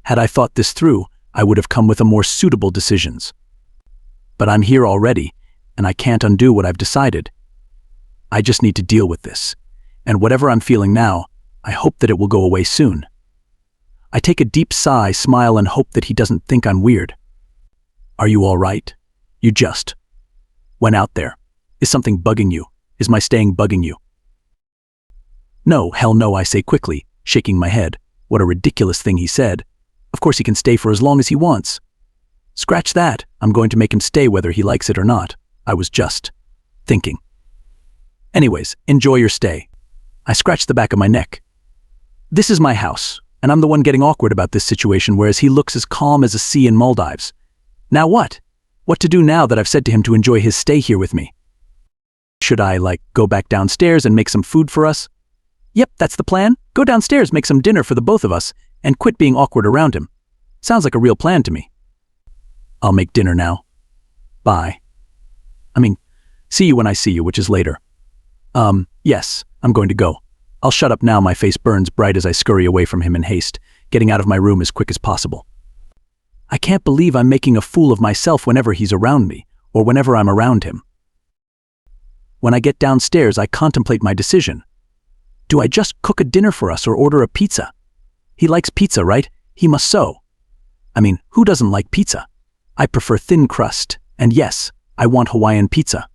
Had I thought this through, I would have come with a more suitable decisions. But I'm here already, and I can't undo what I've decided. I just need to deal with this, and whatever I'm feeling now, I hope that it will go away soon. I take a deep sigh, smile, and hope that he doesn't think I'm weird. Are you all right? You just went out there. Is something bugging you? Is my staying bugging you? No, hell no, I say quickly, shaking my head. What a ridiculous thing he said. Of course he can stay for as long as he wants. Scratch that, I'm going to make him stay whether he likes it or not. I was just thinking. Anyways, enjoy your stay. I scratch the back of my neck. This is my house, and I'm the one getting awkward about this situation, whereas he looks as calm as a sea in Maldives. Now what? What to do now that I've said to him to enjoy his stay here with me? Should I, go back downstairs and make some food for us? Yep, that's the plan. Go downstairs, make some dinner for the both of us, and quit being awkward around him. Sounds like a real plan to me. I'll make dinner now. Bye. See you when I see you, which is later. Yes, I'm going to go. I'll shut up now. My face burns bright as I scurry away from him in haste, getting out of my room as quick as possible. I can't believe I'm making a fool of myself whenever he's around me, or whenever I'm around him. When I get downstairs, I contemplate my decision. Do I just cook a dinner for us or order a pizza? He likes pizza, right? He must so. Who doesn't like pizza? I prefer thin crust, and yes, I want Hawaiian pizza.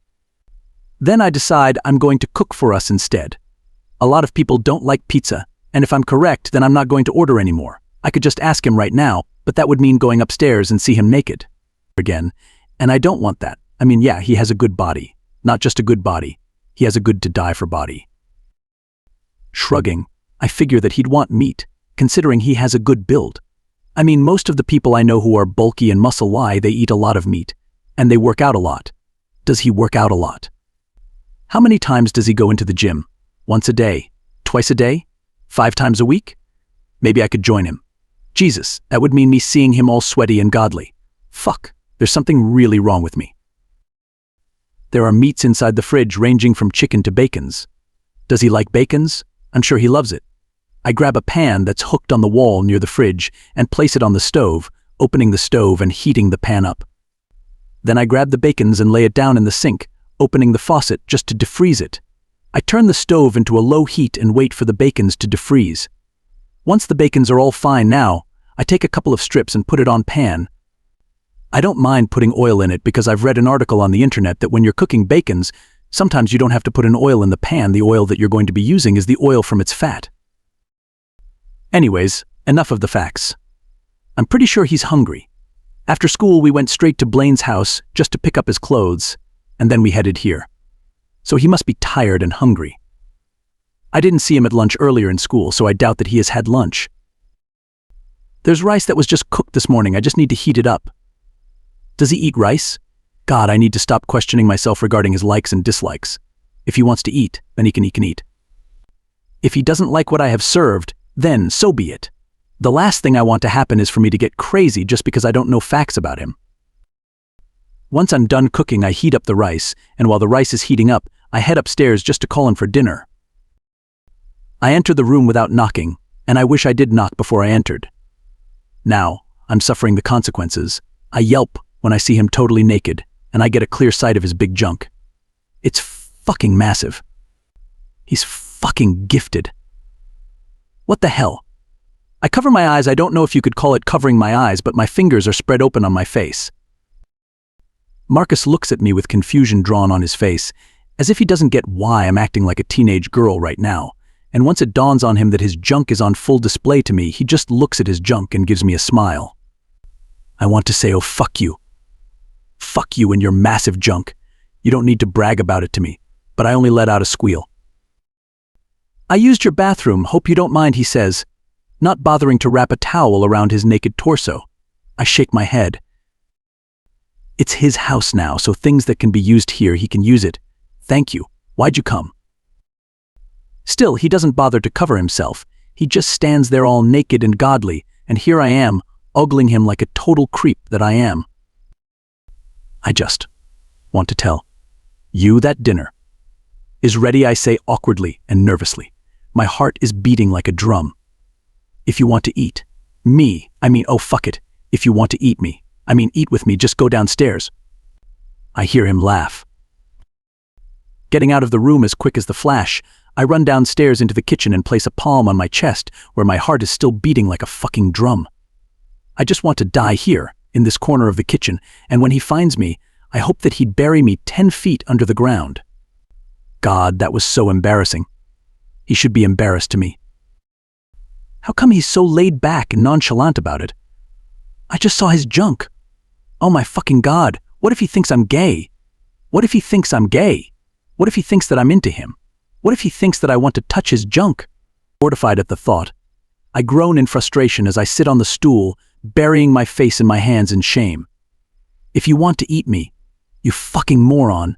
Then I decide I'm going to cook for us instead. A lot of people don't like pizza, and if I'm correct, then I'm not going to order anymore. I could just ask him right now, but that would mean going upstairs and see him naked again, and I don't want that. I mean, yeah, he has a good body. Not just a good body. He has a good to die for body. Shrugging, I figure that he'd want meat, considering he has a good build. I mean, most of the people I know who are bulky and muscle lie, they eat a lot of meat, and they work out a lot. Does he work out a lot? How many times does he go into the gym? Once a day? Twice a day? 5 times a week? Maybe I could join him. Jesus, that would mean me seeing him all sweaty and godly. Fuck, there's something really wrong with me. There are meats inside the fridge ranging from chicken to bacons. Does he like bacons? I'm sure he loves it. I grab a pan that's hooked on the wall near the fridge and place it on the stove, opening the stove and heating the pan up. Then I grab the bacons and lay it down in the sink, opening the faucet just to defreeze it. I turn the stove into a low heat and wait for the bacons to defreeze. Once the bacons are all fine now, I take a couple of strips and put it on pan. I don't mind putting oil in it because I've read an article on the internet that when you're cooking bacons, sometimes you don't have to put an oil in the pan. The oil that you're going to be using is the oil from its fat. Anyways, enough of the facts. I'm pretty sure he's hungry. After school, we went straight to Blaine's house just to pick up his clothes, and then we headed here. So he must be tired and hungry. I didn't see him at lunch earlier in school, so I doubt that he has had lunch. There's rice that was just cooked this morning. I just need to heat it up. Does he eat rice? God, I need to stop questioning myself regarding his likes and dislikes. If he wants to eat, then he can eat. If he doesn't like what I have served, then so be it. The last thing I want to happen is for me to get crazy just because I don't know facts about him. Once I'm done cooking, I heat up the rice, and while the rice is heating up, I head upstairs just to call him for dinner. I enter the room without knocking, and I wish I did knock before I entered. Now, I'm suffering the consequences. I yelp when I see him totally naked, and I get a clear sight of his big junk. It's fucking massive. He's fucking gifted. What the hell? I cover my eyes. I don't know if you could call it covering my eyes, but my fingers are spread open on my face. Marcus looks at me with confusion drawn on his face, as if he doesn't get why I'm acting like a teenage girl right now, and once it dawns on him that his junk is on full display to me, he just looks at his junk and gives me a smile. I want to say, oh, fuck you. Fuck you and your massive junk. You don't need to brag about it to me, but I only let out a squeal. I used your bathroom, hope you don't mind, he says, not bothering to wrap a towel around his naked torso. I shake my head. It's his house now, so things that can be used here, he can use it. Thank you. Why'd you come? Still, he doesn't bother to cover himself. He just stands there all naked and godly, and here I am, ogling him like a total creep that I am. I just want to tell you that dinner is ready, I say awkwardly and nervously. My heart is beating like a drum. If you want to eat me, oh fuck it. If you want to eat me, eat with me, just go downstairs. I hear him laugh. Getting out of the room as quick as the flash, I run downstairs into the kitchen and place a palm on my chest where my heart is still beating like a fucking drum. I just want to die here, in this corner of the kitchen, and when he finds me, I hope that he'd bury me 10 feet under the ground. God, that was so embarrassing. He should be embarrassed to me. How come he's so laid back and nonchalant about it? I just saw his junk. Oh my fucking God, what if he thinks I'm gay? What if he thinks I'm gay? What if he thinks that I'm into him? What if he thinks that I want to touch his junk? Mortified at the thought, I groan in frustration as I sit on the stool, burying my face in my hands in shame. If you want to eat me, you fucking moron.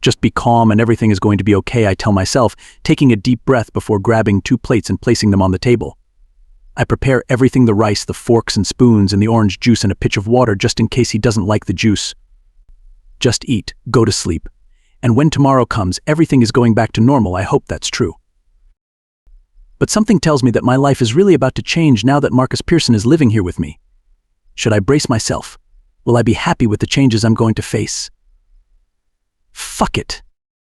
Just be calm and everything is going to be okay, I tell myself, taking a deep breath before grabbing 2 plates and placing them on the table. I prepare everything, the rice, the forks and spoons, and the orange juice and a pitch of water just in case he doesn't like the juice. Just eat, go to sleep. And when tomorrow comes, everything is going back to normal. I hope that's true. But something tells me that my life is really about to change now that Marcus Pearson is living here with me. Should I brace myself? Will I be happy with the changes I'm going to face? Fuck it.